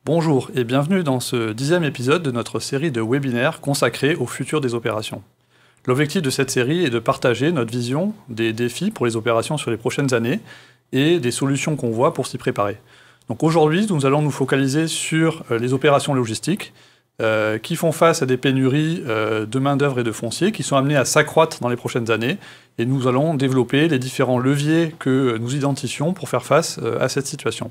Bonjour et bienvenue dans ce 10e épisode de notre série de webinaires consacrés au futur des opérations. L'objectif de cette série est de partager notre vision des défis pour les opérations sur les prochaines années et des solutions qu'on voit pour s'y préparer. Donc aujourd'hui, nous allons nous focaliser sur les opérations logistiques qui font face à des pénuries de main-d'œuvre et de foncier qui sont amenées à s'accroître dans les prochaines années. Et nous allons développer les différents leviers que nous identifions pour faire face à cette situation.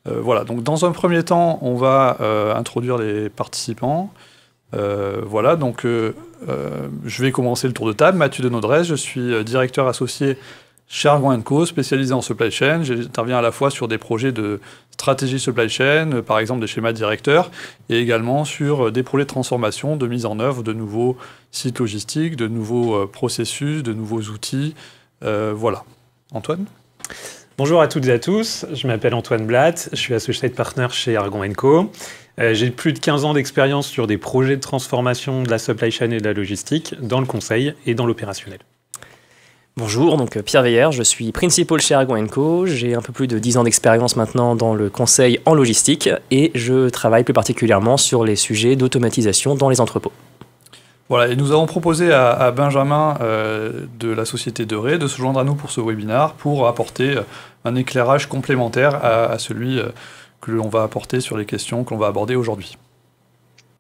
Voilà, donc dans un premier temps, on va introduire les participants. Voilà, donc je vais commencer le tour de table. Mathieu Denodrez, je suis directeur associé chez Argan & Co, spécialisé en supply chain. J'interviens à la fois sur des projets de stratégie supply chain, par exemple des schémas directeurs, et également sur des projets de transformation, de mise en œuvre de nouveaux sites logistiques, de nouveaux processus, de nouveaux outils. Voilà. Antoine ? Bonjour à toutes et à tous, je m'appelle Antoine Blatt, je suis associate partner chez Argan & Co. J'ai plus de 15 ans d'expérience sur des projets de transformation de la supply chain et de la logistique, dans le conseil et dans l'opérationnel. Bonjour, donc Pierre Veillère, je suis principal chez Argan & Co. J'ai un peu plus de 10 ans d'expérience maintenant dans le conseil en logistique et je travaille plus particulièrement sur les sujets d'automatisation dans les entrepôts. Voilà, et nous avons proposé à Benjamin de la société Deré de se joindre à nous pour ce webinaire pour apporter un éclairage complémentaire à celui que l'on va apporter sur les questions que l'on va aborder aujourd'hui.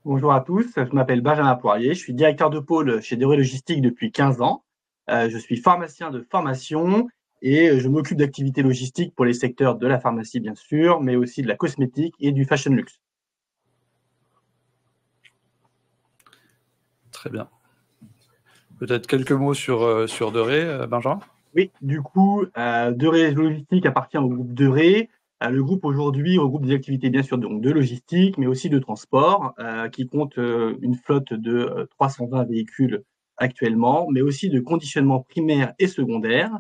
Bonjour à tous, je m'appelle Benjamin Poirier, je suis directeur de pôle chez Deré Logistique depuis 15 ans. Je suis pharmacien de formation et je m'occupe d'activités logistiques pour les secteurs de la pharmacie bien sûr, mais aussi de la cosmétique et du fashion luxe. Très bien. Peut-être quelques mots sur Deré, Benjamin ? Oui, du coup, Deré Logistique appartient au groupe Deré. Le groupe aujourd'hui regroupe des activités bien sûr donc, de logistique, mais aussi de transport, qui compte une flotte de 320 véhicules actuellement, mais aussi de conditionnement primaire et secondaire.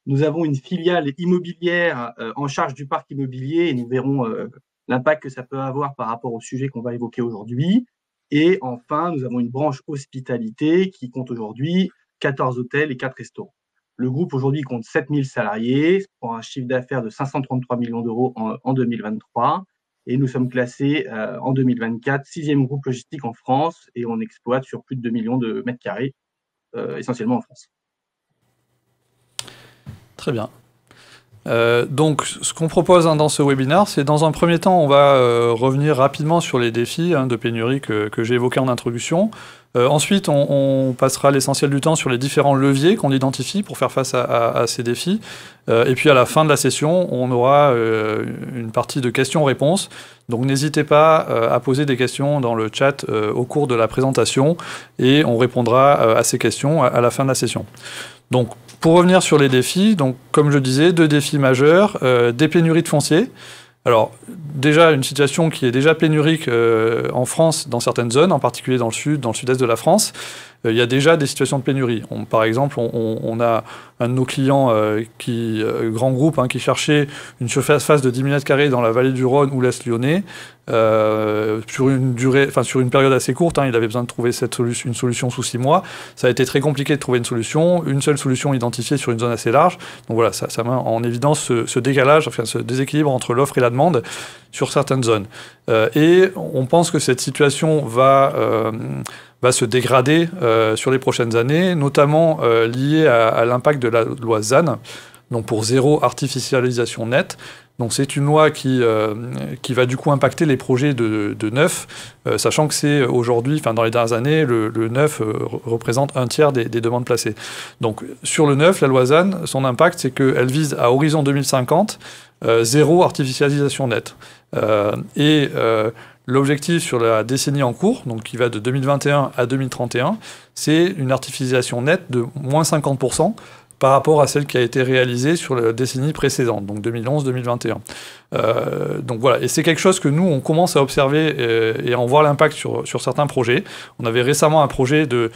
Nous avons une filiale immobilière en charge du parc immobilier et nous verrons l'impact que ça peut avoir par rapport au sujet qu'on va évoquer aujourd'hui. Et enfin, nous avons une branche hospitalité qui compte aujourd'hui 14 hôtels et 4 restaurants. Le groupe aujourd'hui compte 7000 salariés pour un chiffre d'affaires de 533 millions d'euros en 2023. Et nous sommes classés en 2024 6e groupe logistique en France et on exploite sur plus de 2 millions de mètres carrés, essentiellement en France. Très bien. Donc, ce qu'on propose dans ce webinaire, c'est dans un premier temps, on va revenir rapidement sur les défis de pénurie que j'ai évoqués en introduction. Ensuite, on passera l'essentiel du temps sur les différents leviers qu'on identifie pour faire face à ces défis. Et puis, à la fin de la session, on aura une partie de questions-réponses. Donc, n'hésitez pas à poser des questions dans le chat au cours de la présentation et on répondra à ces questions à la fin de la session. Donc, pour revenir sur les défis, donc, comme je disais, 2 défis majeurs, des pénuries de foncier. Alors, déjà, une situation qui est déjà pénurique en France dans certaines zones, en particulier dans le sud, dans le sud-est de la France. Il y a déjà des situations de pénurie. Par exemple, on a un de nos clients, grand groupe, qui cherchait une surface de 10 000 m² dans la vallée du Rhône ou l'Est lyonnais, sur une période assez courte. Il avait besoin de trouver une solution sous 6 mois. Ça a été très compliqué de trouver une solution. Une seule solution identifiée sur une zone assez large. Donc voilà, ça met en évidence ce décalage, ce déséquilibre entre l'offre et la demande sur certaines zones. Et on pense que cette situation va se dégrader sur les prochaines années, notamment liée à l'impact de la loi ZAN, donc pour zéro artificialisation nette. Donc c'est une loi qui va du coup impacter les projets de neuf, sachant que c'est aujourd'hui, dans les dernières années, le neuf représente un tiers des demandes placées. Donc sur le neuf, la loi ZAN, son impact, c'est qu'elle vise à horizon 2050, zéro artificialisation nette. L'objectif sur la décennie en cours, donc qui va de 2021 à 2031, c'est une artificialisation nette de moins 50% par rapport à celle qui a été réalisée sur la décennie précédente, donc 2011-2021. Donc voilà, et c'est quelque chose que nous, on commence à observer et à en voir l'impact sur certains projets. On avait récemment un projet de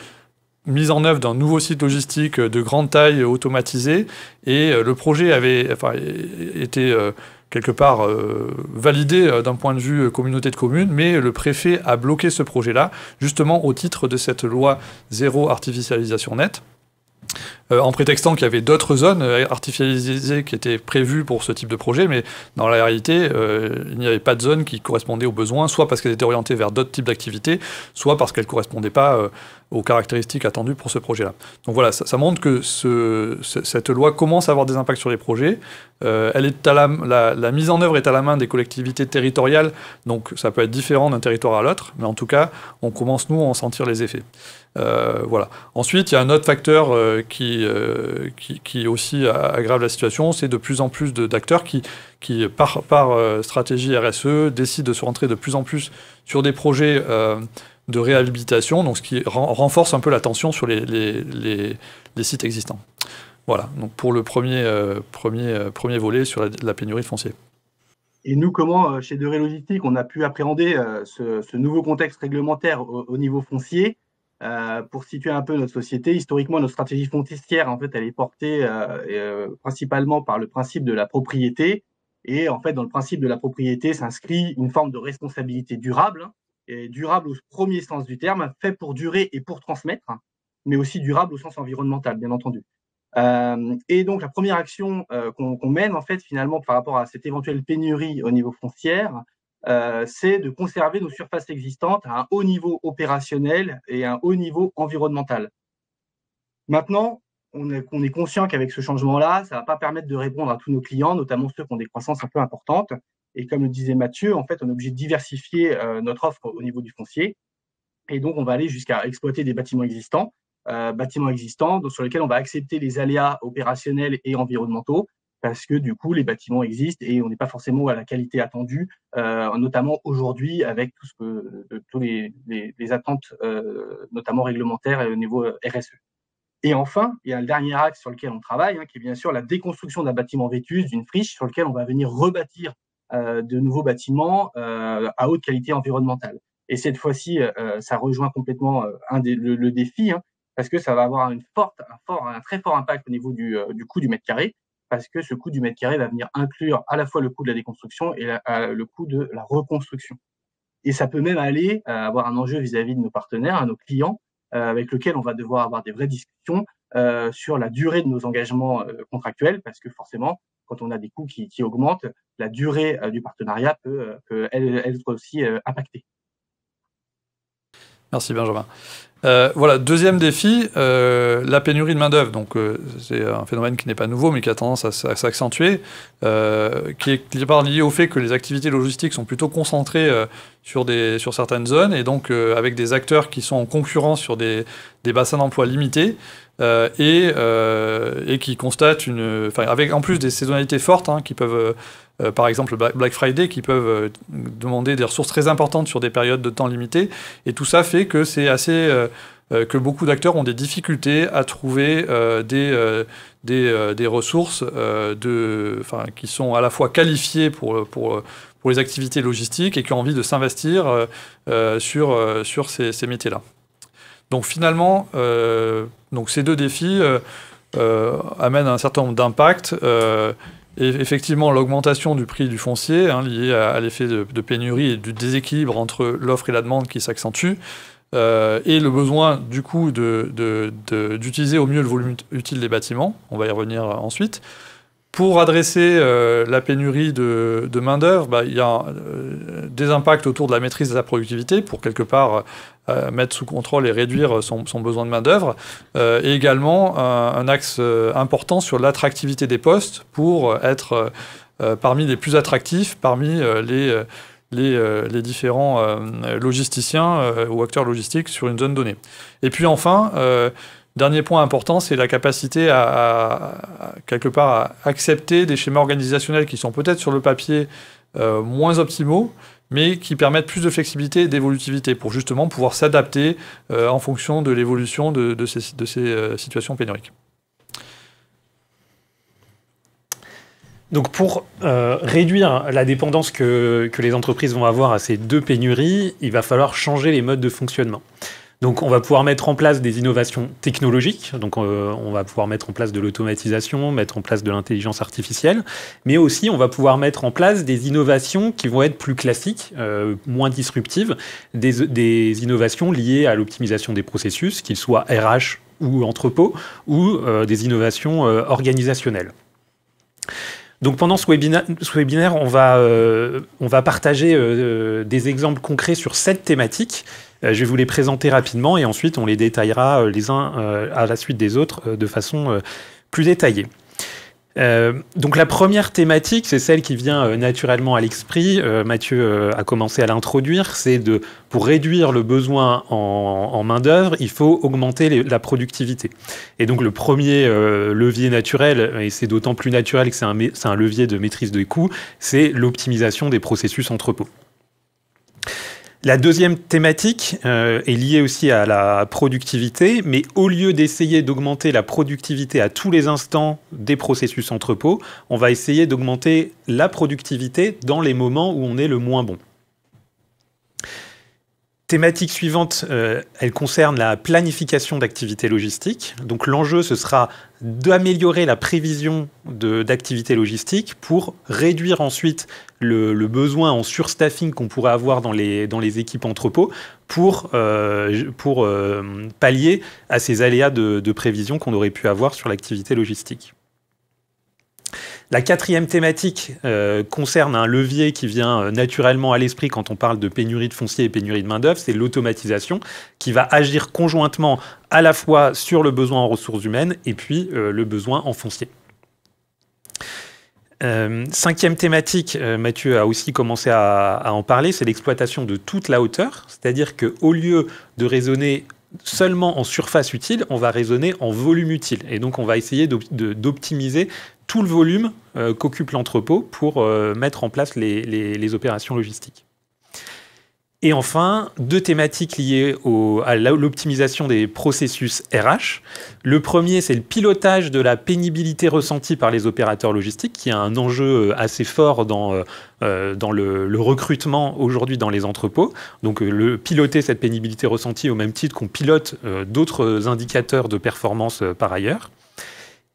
mise en œuvre d'un nouveau site logistique de grande taille automatisé, et le projet avait été quelque part validé d'un point de vue communauté de communes, mais le préfet a bloqué ce projet-là, justement au titre de cette loi zéro artificialisation nette. en prétextant qu'il y avait d'autres zones artificialisées qui étaient prévues pour ce type de projet, mais dans la réalité, il n'y avait pas de zone qui correspondait aux besoins, soit parce qu'elles étaient orientées vers d'autres types d'activités, soit parce qu'elles ne correspondaient pas aux caractéristiques attendues pour ce projet-là. Donc voilà, ça montre que cette loi commence à avoir des impacts sur les projets. Elle est la mise en œuvre est à la main des collectivités territoriales, donc ça peut être différent d'un territoire à l'autre, mais en tout cas, on commence, nous, à en sentir les effets. Voilà. Ensuite, il y a un autre facteur qui aussi aggrave la situation, c'est de plus en plus d'acteurs qui par stratégie RSE, décident de se rentrer de plus en plus sur des projets de réhabilitation, donc ce qui renforce un peu la tension sur les sites existants. Voilà, donc pour le premier volet sur la pénurie de foncier. Et nous, comment, chez De Ré Logistique, on a pu appréhender ce nouveau contexte réglementaire au niveau foncier? Pour situer un peu notre société, historiquement, notre stratégie foncière, en fait, elle est portée principalement par le principe de la propriété. Et en fait, dans le principe de la propriété s'inscrit une forme de responsabilité durable, et durable au premier sens du terme, fait pour durer et pour transmettre, mais aussi durable au sens environnemental, bien entendu. Et donc, la première action qu'on mène, en fait, finalement, par rapport à cette éventuelle pénurie au niveau foncier, c'est de conserver nos surfaces existantes à un haut niveau opérationnel et un haut niveau environnemental. Maintenant, on est conscient qu'avec ce changement-là, ça ne va pas permettre de répondre à tous nos clients, notamment ceux qui ont des croissances un peu importantes. Et comme le disait Mathieu, en fait, on est obligé de diversifier notre offre au niveau du foncier. Et donc, on va aller jusqu'à exploiter des bâtiments existants sur lesquels on va accepter les aléas opérationnels et environnementaux, parce que du coup, les bâtiments existent et on n'est pas forcément à la qualité attendue, notamment aujourd'hui avec tous les attentes, notamment réglementaires et au niveau RSE. Et enfin, il y a le dernier axe sur lequel on travaille, qui est bien sûr la déconstruction d'un bâtiment vétuste, d'une friche, sur lequel on va venir rebâtir de nouveaux bâtiments à haute qualité environnementale. Et cette fois-ci, ça rejoint complètement le défi, parce que ça va avoir un très fort impact au niveau du coût du mètre carré, parce que ce coût du mètre carré va venir inclure à la fois le coût de la déconstruction et le coût de la reconstruction. Et ça peut même aller avoir un enjeu vis-à-vis de nos partenaires, à nos clients, avec lesquels on va devoir avoir des vraies discussions sur la durée de nos engagements contractuels, parce que forcément, quand on a des coûts qui augmentent, la durée du partenariat peut être aussi impactée. Merci Benjamin. Voilà, deuxième défi, la pénurie de main-d'œuvre. Donc, c'est un phénomène qui n'est pas nouveau, mais qui a tendance à s'accentuer, qui est quelque part lié au fait que les activités logistiques sont plutôt concentrées sur certaines zones, et donc avec des acteurs qui sont en concurrence sur des bassins d'emploi limités, et qui constatent avec en plus des saisonnalités fortes, qui peuvent... par exemple Black Friday, qui peuvent demander des ressources très importantes sur des périodes de temps limitées. Et tout ça fait que c'est assez... que beaucoup d'acteurs ont des difficultés à trouver des ressources qui sont à la fois qualifiées pour les activités logistiques et qui ont envie de s'investir sur ces métiers-là. Donc finalement, ces deux défis amènent un certain nombre d'impacts. Et effectivement, l'augmentation du prix du foncier, liée à l'effet de pénurie et du déséquilibre entre l'offre et la demande qui s'accentue, et le besoin, du coup, d'utiliser au mieux le volume utile des bâtiments, on va y revenir ensuite. Pour adresser la pénurie de main-d'œuvre, il y a des impacts autour de la maîtrise de la productivité, pour quelque part mettre sous contrôle et réduire son besoin de main-d'œuvre, et également un axe important sur l'attractivité des postes pour être parmi les plus attractifs, parmi les différents logisticiens ou acteurs logistiques sur une zone donnée. Et puis enfin, dernier point important, c'est la capacité à quelque part à accepter des schémas organisationnels qui sont peut-être sur le papier moins optimaux, mais qui permettent plus de flexibilité et d'évolutivité pour justement pouvoir s'adapter en fonction de l'évolution de ces situations pénuriques. Donc pour réduire la dépendance que les entreprises vont avoir à ces deux pénuries, il va falloir changer les modes de fonctionnement. Donc on va pouvoir mettre en place des innovations technologiques, donc on va pouvoir mettre en place de l'automatisation, mettre en place de l'intelligence artificielle, mais aussi on va pouvoir mettre en place des innovations qui vont être plus classiques, moins disruptives, des innovations liées à l'optimisation des processus, qu'ils soient RH ou entrepôt, ou des innovations organisationnelles. Donc pendant ce webinaire, on va partager des exemples concrets sur 7 thématiques. Je vais vous les présenter rapidement et ensuite on les détaillera les uns à la suite des autres de façon plus détaillée. Donc la première thématique, c'est celle qui vient naturellement à l'esprit. Mathieu a commencé à l'introduire. C'est pour réduire le besoin en main-d'œuvre, il faut augmenter la productivité. Et donc le premier levier naturel, et c'est d'autant plus naturel que c'est un levier de maîtrise des coûts, c'est l'optimisation des processus entrepôts. La deuxième thématique est liée aussi à la productivité, mais au lieu d'essayer d'augmenter la productivité à tous les instants des processus entrepôts, on va essayer d'augmenter la productivité dans les moments où on est le moins bon. Thématique suivante, elle concerne la planification d'activités logistiques. Donc l'enjeu, ce sera d'améliorer la prévision d'activités logistiques pour réduire ensuite le besoin en surstaffing qu'on pourrait avoir dans les équipes entrepôts pour pallier à ces aléas de prévision qu'on aurait pu avoir sur l'activité logistique. La quatrième thématique concerne un levier qui vient naturellement à l'esprit quand on parle de pénurie de foncier et pénurie de main-d'œuvre, c'est l'automatisation qui va agir conjointement à la fois sur le besoin en ressources humaines et puis le besoin en foncier. Cinquième thématique, Mathieu a aussi commencé à en parler, c'est l'exploitation de toute la hauteur, c'est-à-dire qu'au lieu de raisonner seulement en surface utile, on va raisonner en volume utile. Et donc, on va essayer d'optimiser tout le volume qu'occupe l'entrepôt pour mettre en place les opérations logistiques. Et enfin, 2 thématiques liées à l'optimisation des processus RH. Le premier, c'est le pilotage de la pénibilité ressentie par les opérateurs logistiques, qui est un enjeu assez fort dans le recrutement aujourd'hui dans les entrepôts. Donc, piloter cette pénibilité ressentie au même titre qu'on pilote d'autres indicateurs de performance par ailleurs.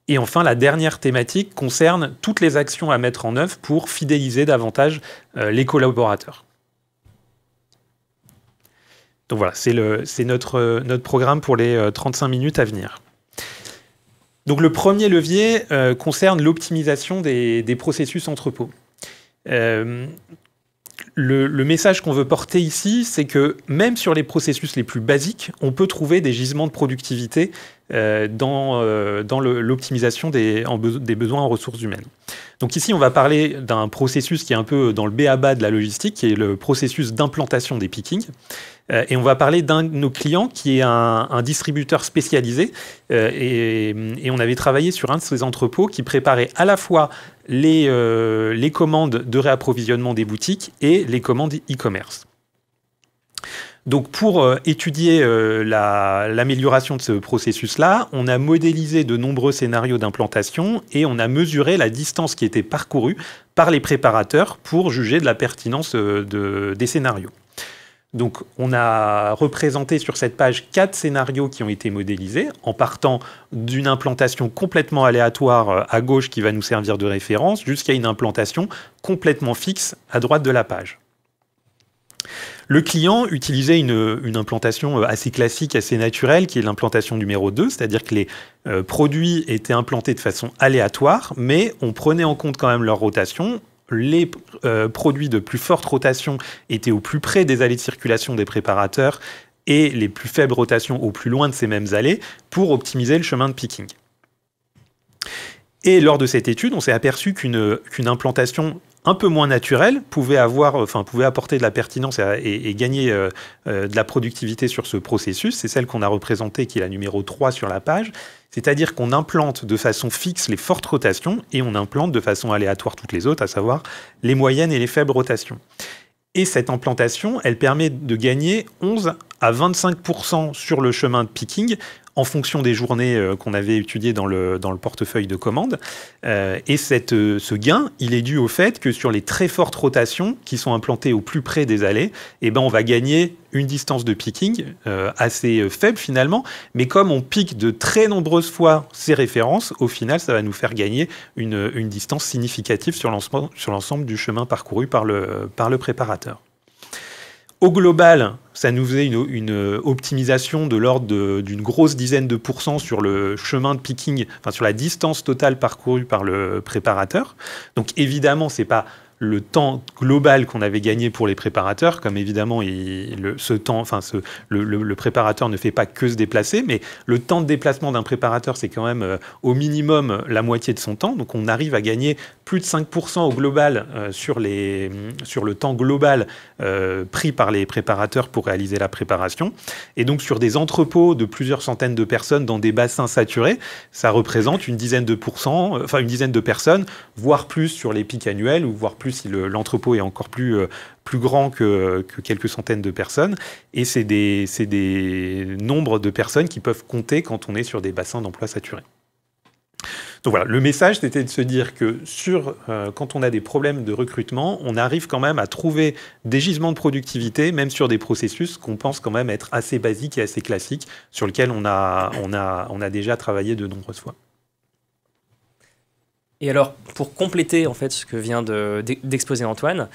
Et enfin, la dernière thématique concerne toutes les actions à mettre en œuvre pour fidéliser davantage les collaborateurs. Donc voilà, c'est notre programme pour les 35 minutes à venir. Donc le premier levier concerne l'optimisation des processus entrepôts. Le message qu'on veut porter ici, c'est que même sur les processus les plus basiques, on peut trouver des gisements de productivité dans l'optimisation des besoins en ressources humaines. Donc ici, on va parler d'un processus qui est un peu dans le b.a.-ba de la logistique, qui est le processus d'implantation des pickings. Et on va parler d'un de nos clients qui est un distributeur spécialisé. Et on avait travaillé sur un de ces entrepôts qui préparait à la fois les commandes de réapprovisionnement des boutiques et les commandes e-commerce. Donc pour étudier l'amélioration de ce processus-là, on a modélisé de nombreux scénarios d'implantation et on a mesuré la distance qui était parcourue par les préparateurs pour juger de la pertinence des scénarios. Donc on a représenté sur cette page 4 scénarios qui ont été modélisés en partant d'une implantation complètement aléatoire à gauche qui va nous servir de référence jusqu'à une implantation complètement fixe à droite de la page. Le client utilisait une implantation assez classique, assez naturelle, qui est l'implantation numéro 2, c'est-à-dire que les produits étaient implantés de façon aléatoire, mais on prenait en compte quand même leur rotation. Les produits de plus forte rotation étaient au plus près des allées de circulation des préparateurs et les plus faibles rotations au plus loin de ces mêmes allées pour optimiser le chemin de picking. Et lors de cette étude, on s'est aperçu qu'une implantation un peu moins naturelle pouvait apporter de la pertinence et gagner de la productivité sur ce processus. C'est celle qu'on a représentée, qui est la numéro 3 sur la page. C'est-à-dire qu'on implante de façon fixe les fortes rotations et on implante de façon aléatoire toutes les autres, à savoir les moyennes et les faibles rotations. Et cette implantation, elle permet de gagner 11 à 25% sur le chemin de picking en fonction des journées qu'on avait étudiées dans le portefeuille de commandes. Et ce gain, il est dû au fait que sur les très fortes rotations qui sont implantées au plus près des allées, on va gagner une distance de picking assez faible finalement, mais comme on pique de très nombreuses fois ces références, au final, ça va nous faire gagner une distance significative sur l'ensemble du chemin parcouru par le préparateur. Au global, ça nous faisait une optimisation de l'ordre d'une grosse dizaine de % sur le chemin de picking, enfin sur la distance totale parcourue par le préparateur. Donc évidemment, c'est pas le temps global qu'on avait gagné pour les préparateurs, comme évidemment le préparateur ne fait pas que se déplacer, mais le temps de déplacement d'un préparateur, c'est quand même au minimum la moitié de son temps. Donc on arrive à gagner plus de 5% au global sur le temps global pris par les préparateurs pour réaliser la préparation. Et donc sur des entrepôts de plusieurs centaines de personnes dans des bassins saturés, ça représente une dizaine de personnes, voire plus sur les pics annuels, ou voire plus si l'entrepôt est encore plus grand que quelques centaines de personnes. Et c'est des nombres de personnes qui peuvent compter quand on est sur des bassins d'emploi saturés. Donc voilà, le message, c'était de se dire que quand on a des problèmes de recrutement, on arrive quand même à trouver des gisements de productivité, même sur des processus qu'on pense quand même être assez basiques et assez classiques, sur lesquels on a déjà travaillé de nombreuses fois. Et alors, pour compléter en fait ce que vient d'exposer Antoine,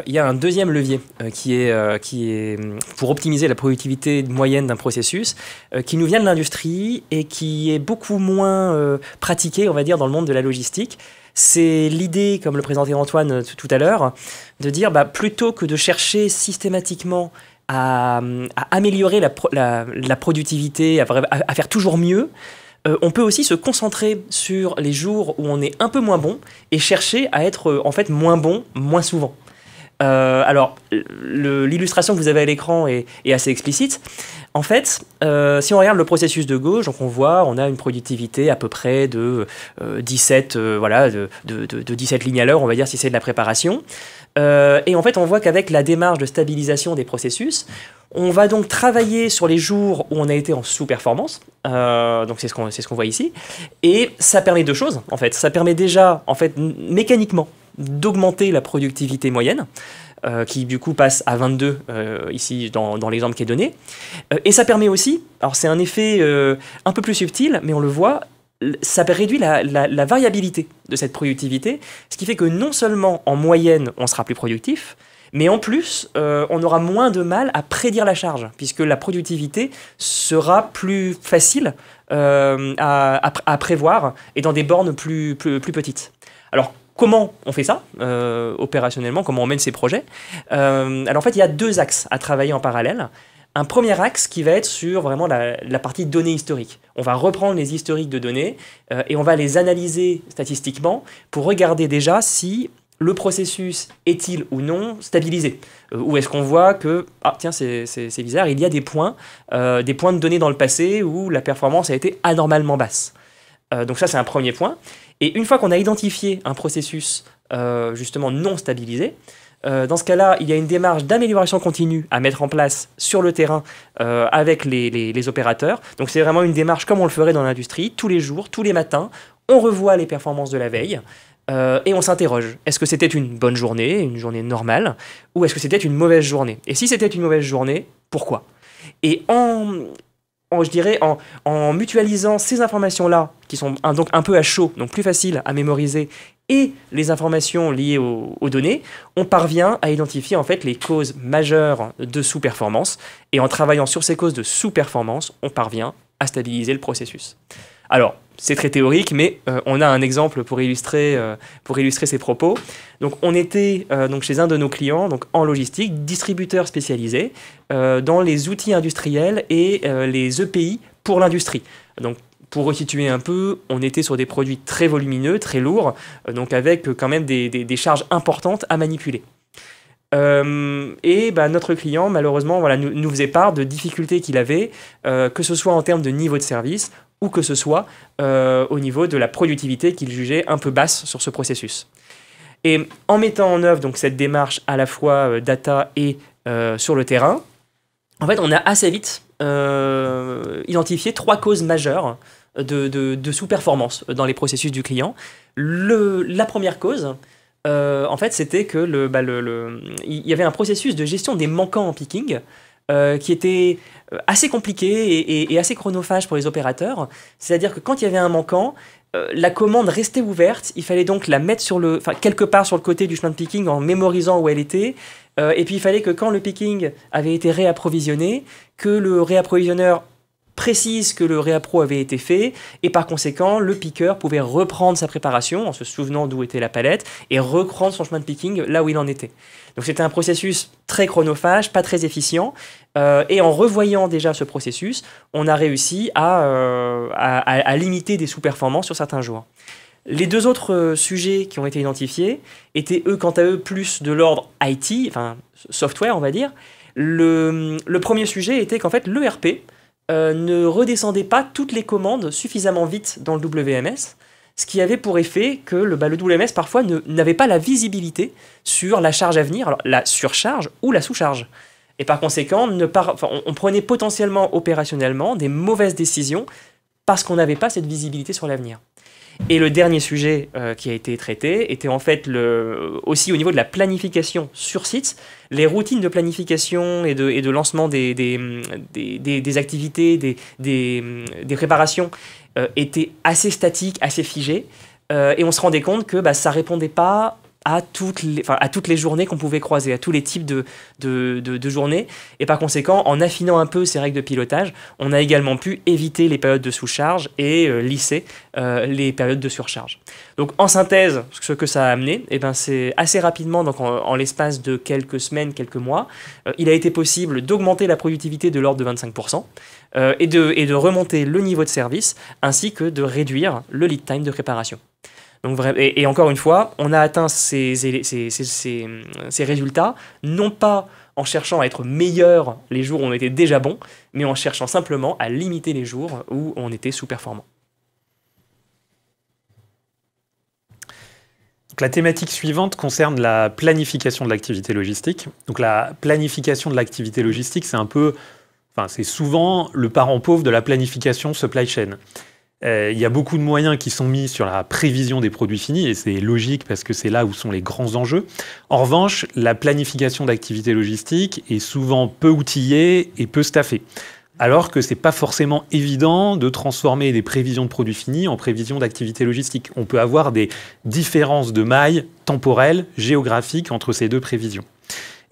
il y a un deuxième levier qui est pour optimiser la productivité moyenne d'un processus, qui nous vient de l'industrie et qui est beaucoup moins pratiqué, on va dire, dans le monde de la logistique. C'est l'idée, comme le présentait Antoine tout à l'heure, de dire plutôt que de chercher systématiquement à améliorer la productivité, à faire toujours mieux, on peut aussi se concentrer sur les jours où on est un peu moins bon et chercher à être en fait moins bon, moins souvent. Alors, l'illustration que vous avez à l'écran est assez explicite. En fait, si on regarde le processus de gauche, donc on a une productivité à peu près de 17 lignes à l'heure, on va dire, si c'est de la préparation. Et en fait, on voit qu'avec la démarche de stabilisation des processus, on va donc travailler sur les jours où on a été en sous-performance. Donc c'est ce qu'on voit ici. Et ça permet deux choses, en fait. Ça permet déjà, en fait, mécaniquement, d'augmenter la productivité moyenne, qui du coup passe à 22 ici dans l'exemple qui est donné. Et ça permet aussi, alors c'est un effet un peu plus subtil, mais on le voit, ça réduit la variabilité de cette productivité, ce qui fait que non seulement en moyenne on sera plus productif, mais en plus on aura moins de mal à prédire la charge, puisque la productivité sera plus facile à prévoir et dans des bornes plus petites. Alors, comment on fait ça opérationnellement, comment on mène ces projets? Alors en fait, il y a deux axes à travailler en parallèle. Un premier axe qui va être sur vraiment la partie données historiques. On va reprendre les historiques de données et on va les analyser statistiquement pour regarder déjà si le processus est-il ou non stabilisé. Ou est-ce qu'on voit que, ah tiens, c'est bizarre, il y a des points de données dans le passé où la performance a été anormalement basse. Donc ça, c'est un premier point. Et une fois qu'on a identifié un processus justement non stabilisé, dans ce cas-là, il y a une démarche d'amélioration continue à mettre en place sur le terrain avec les opérateurs. Donc c'est vraiment une démarche comme on le ferait dans l'industrie, tous les jours, tous les matins, on revoit les performances de la veille et on s'interroge. Est-ce que c'était une bonne journée, une journée normale, ou est-ce que c'était une mauvaise journée? Et si c'était une mauvaise journée, pourquoi? Et je dirais, en mutualisant ces informations-là, qui sont donc un peu à chaud, donc plus faciles à mémoriser, et les informations liées aux données, on parvient à identifier en fait les causes majeures de sous-performance. Et en travaillant sur ces causes de sous-performance, on parvient à stabiliser le processus. Alors, c'est très théorique, mais on a un exemple pour illustrer ces propos. Donc, on était donc chez un de nos clients, donc en logistique, distributeur spécialisé dans les outils industriels et les EPI pour l'industrie. Donc, pour resituer un peu, on était sur des produits très volumineux, très lourds, donc avec quand même des charges importantes à manipuler. Et notre client, malheureusement, nous faisait part de difficultés qu'il avait, que ce soit en termes de niveau de service ou que ce soit au niveau de la productivité qu'il jugeait un peu basse sur ce processus. Et en mettant en œuvre donc, cette démarche à la fois data et sur le terrain, en fait, on a assez vite identifié 3 causes majeures de sous-performance dans les processus du client. La première cause, en fait, c'était que il y avait un processus de gestion des manquants en picking qui était assez compliqué et assez chronophage pour les opérateurs. C'est-à-dire que quand il y avait un manquant, la commande restait ouverte, il fallait donc la mettre quelque part sur le côté du chemin de picking en mémorisant où elle était, Et puis il fallait que quand le picking avait été réapprovisionné, que le réapprovisionneur précise que le réappro avait été fait, et par conséquent, le piqueur pouvait reprendre sa préparation en se souvenant d'où était la palette et reprendre son chemin de picking là où il en était. Donc c'était un processus très chronophage, pas très efficient, et en revoyant déjà ce processus, on a réussi à limiter des sous-performances sur certains jours. Les deux autres sujets qui ont été identifiés étaient eux, quant à eux, plus de l'ordre IT, enfin software on va dire. Le premier sujet était qu'en fait l'ERP ne redescendait pas toutes les commandes suffisamment vite dans le WMS, ce qui avait pour effet que le WMS parfois n'avait pas la visibilité sur la charge à venir, alors la surcharge ou la sous-charge. Et par conséquent, on prenait potentiellement opérationnellement des mauvaises décisions parce qu'on n'avait pas cette visibilité sur l'avenir. Et le dernier sujet qui a été traité était en fait aussi au niveau de la planification sur site. Les routines de planification et de lancement des activités, des préparations étaient assez statiques, assez figées. Et on se rendait compte que ça ne répondait pas à toutes les journées qu'on pouvait croiser, à tous les types de journées. Et par conséquent, en affinant un peu ces règles de pilotage, on a également pu éviter les périodes de sous-charge et lisser les périodes de surcharge. Donc en synthèse, ce que ça a amené, c'est assez rapidement, donc en l'espace de quelques semaines, quelques mois, il a été possible d'augmenter la productivité de l'ordre de 25%, et de remonter le niveau de service, ainsi que de réduire le lead time de préparation. Donc, et encore une fois, on a atteint ces résultats, non pas en cherchant à être meilleur les jours où on était déjà bon, mais en cherchant simplement à limiter les jours où on était sous-performant. Donc, la thématique suivante concerne la planification de l'activité logistique. Donc la planification de l'activité logistique, c'est souvent le parent pauvre de la planification supply chain. Il y a beaucoup de moyens qui sont mis sur la prévision des produits finis, et c'est logique parce que c'est là où sont les grands enjeux. En revanche, la planification d'activité logistique est souvent peu outillée et peu staffée. Alors que ce n'est pas forcément évident de transformer des prévisions de produits finis en prévisions d'activité logistique. On peut avoir des différences de mailles temporelles, géographiques entre ces deux prévisions.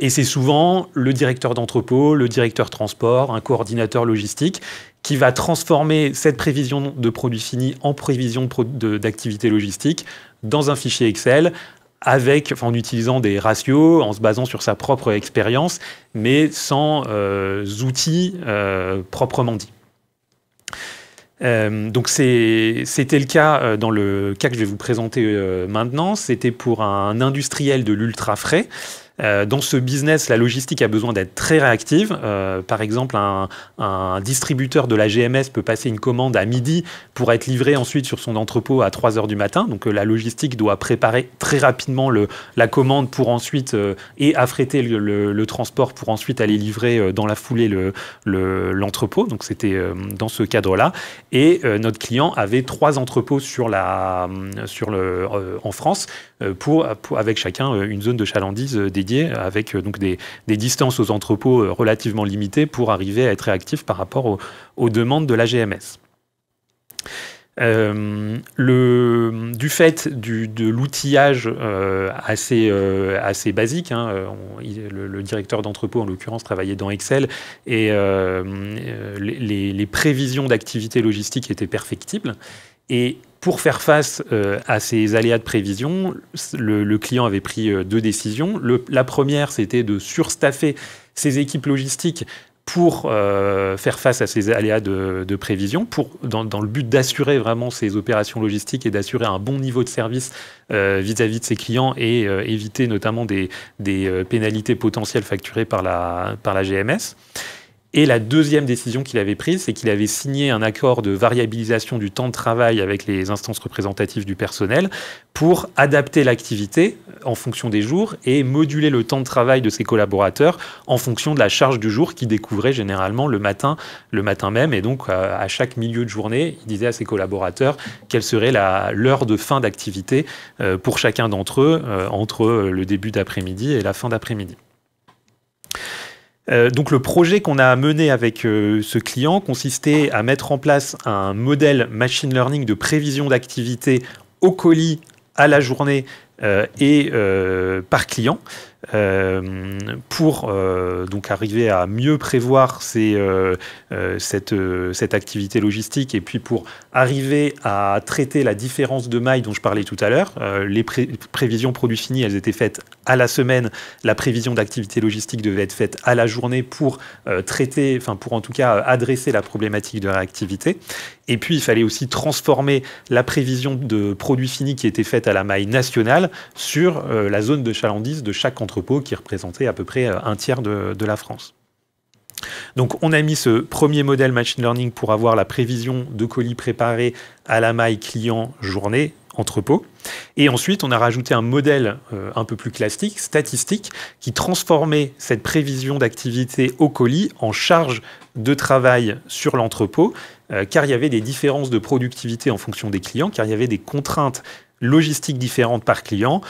Et c'est souvent le directeur d'entrepôt, le directeur transport, un coordinateur logistique qui va transformer cette prévision de produits finis en prévision d'activité logistique dans un fichier Excel en utilisant des ratios, en se basant sur sa propre expérience, mais sans outils proprement dit. Donc c'était le cas dans le cas que je vais vous présenter maintenant. C'était pour un industriel de l'ultra frais. Dans ce business, la logistique a besoin d'être très réactive. Par exemple, un distributeur de la GMS peut passer une commande à midi pour être livré ensuite sur son entrepôt à 3 heures du matin. Donc la logistique doit préparer très rapidement la commande pour ensuite et affréter le transport pour ensuite aller livrer dans la foulée l'entrepôt. Donc c'était dans ce cadre-là. Et notre client avait 3 entrepôts en France avec chacun une zone de chalandise dédiée, avec donc des distances aux entrepôts relativement limitées pour arriver à être réactif par rapport aux demandes de la GMS. Du fait de l'outillage assez basique, le directeur d'entrepôt en l'occurrence travaillait dans Excel, et les prévisions d'activité logistique étaient perfectibles. Et pour faire face à ces aléas de prévision, le client avait pris 2 décisions. La première, c'était de surstaffer ses équipes logistiques pour faire face à ces aléas de prévision, dans le but d'assurer vraiment ces opérations logistiques et d'assurer un bon niveau de service vis-à-vis de ses clients et éviter notamment des pénalités potentielles facturées par la GMS. Et la deuxième décision qu'il avait prise, c'est qu'il avait signé un accord de variabilisation du temps de travail avec les instances représentatives du personnel pour adapter l'activité en fonction des jours et moduler le temps de travail de ses collaborateurs en fonction de la charge du jour qu'ils découvraient généralement le matin même. Et donc, à chaque milieu de journée, il disait à ses collaborateurs quelle serait l'heure de fin d'activité pour chacun d'entre eux entre le début d'après-midi et la fin d'après-midi. Donc le projet qu'on a mené avec ce client consistait à mettre en place un modèle machine learning de prévision d'activité au colis, à la journée et par client. pour donc arriver à mieux prévoir cette activité logistique et puis pour arriver à traiter la différence de maille dont je parlais tout à l'heure. Les prévisions produits finis, elles étaient faites à la semaine. La prévision d'activité logistique devait être faite à la journée pour traiter, enfin pour en tout cas adresser la problématique de réactivité. Et puis, il fallait aussi transformer la prévision de produits finis qui était faite à la maille nationale sur la zone de chalandise de chaque entrepôt qui représentait à peu près un tiers de la France. Donc, on a mis ce premier modèle machine learning pour avoir la prévision de colis préparés à la maille client journée entrepôt. Et ensuite, on a rajouté un modèle un peu plus classique, statistique, qui transformait cette prévision d'activité au colis en charge de travail sur l'entrepôt, car il y avait des différences de productivité en fonction des clients, car il y avait des contraintes logistiques différentes par client.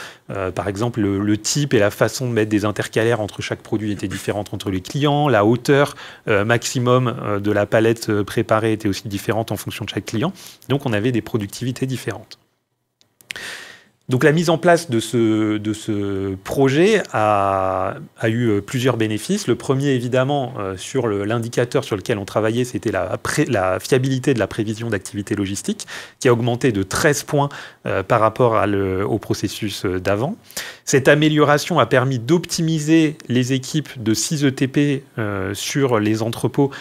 Par exemple, le type et la façon de mettre des intercalaires entre chaque produit étaient différentes entre les clients. La hauteur maximum de la palette préparée était aussi différente en fonction de chaque client. Donc, on avait des productivités différentes. Donc la mise en place de ce projet a eu plusieurs bénéfices. Le premier, évidemment, sur l'indicateur sur lequel on travaillait, c'était la fiabilité de la prévision d'activité logistique, qui a augmenté de 13 points par rapport au processus d'avant. Cette amélioration a permis d'optimiser les équipes de 6 ETP sur les entrepôts,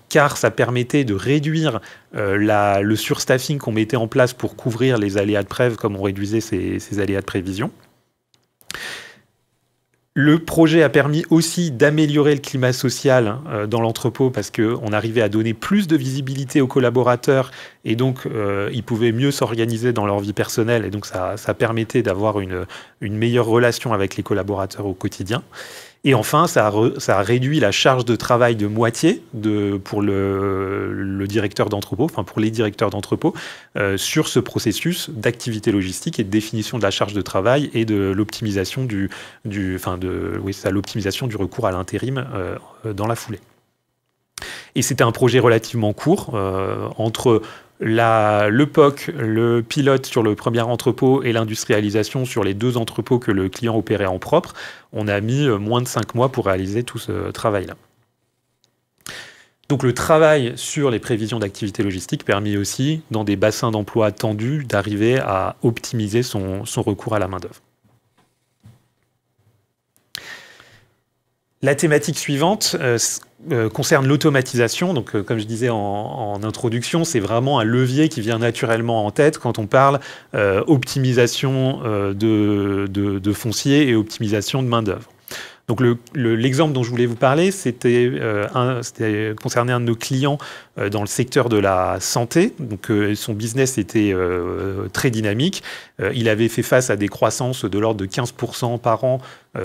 car ça permettait de réduire le surstaffing qu'on mettait en place pour couvrir les aléas de prév, comme on réduisait ces aléas de prévision. Le projet a permis aussi d'améliorer le climat social dans l'entrepôt parce qu'on arrivait à donner plus de visibilité aux collaborateurs et donc ils pouvaient mieux s'organiser dans leur vie personnelle et donc ça permettait d'avoir une meilleure relation avec les collaborateurs au quotidien. Et enfin, ça a réduit la charge de travail de moitié pour le directeur d'entrepôt, enfin pour les directeurs d'entrepôt, sur ce processus d'activité logistique et de définition de la charge de travail et de l'optimisation l'optimisation du recours à l'intérim dans la foulée. Et c'était un projet relativement court, entre le POC, le pilote sur le premier entrepôt et l'industrialisation sur les 2 entrepôts que le client opérait en propre. On a mis moins de 5 mois pour réaliser tout ce travail-là. Donc le travail sur les prévisions d'activité logistique permet aussi, dans des bassins d'emploi tendus, d'arriver à optimiser son recours à la main-d'œuvre. La thématique suivante concerne l'automatisation. Donc, comme je disais en introduction, c'est vraiment un levier qui vient naturellement en tête quand on parle optimisation de foncier et optimisation de main-d'œuvre. Donc l'exemple dont je voulais vous parler, c'était concerné un de nos clients dans le secteur de la santé. Donc son business était très dynamique. Il avait fait face à des croissances de l'ordre de 15% par an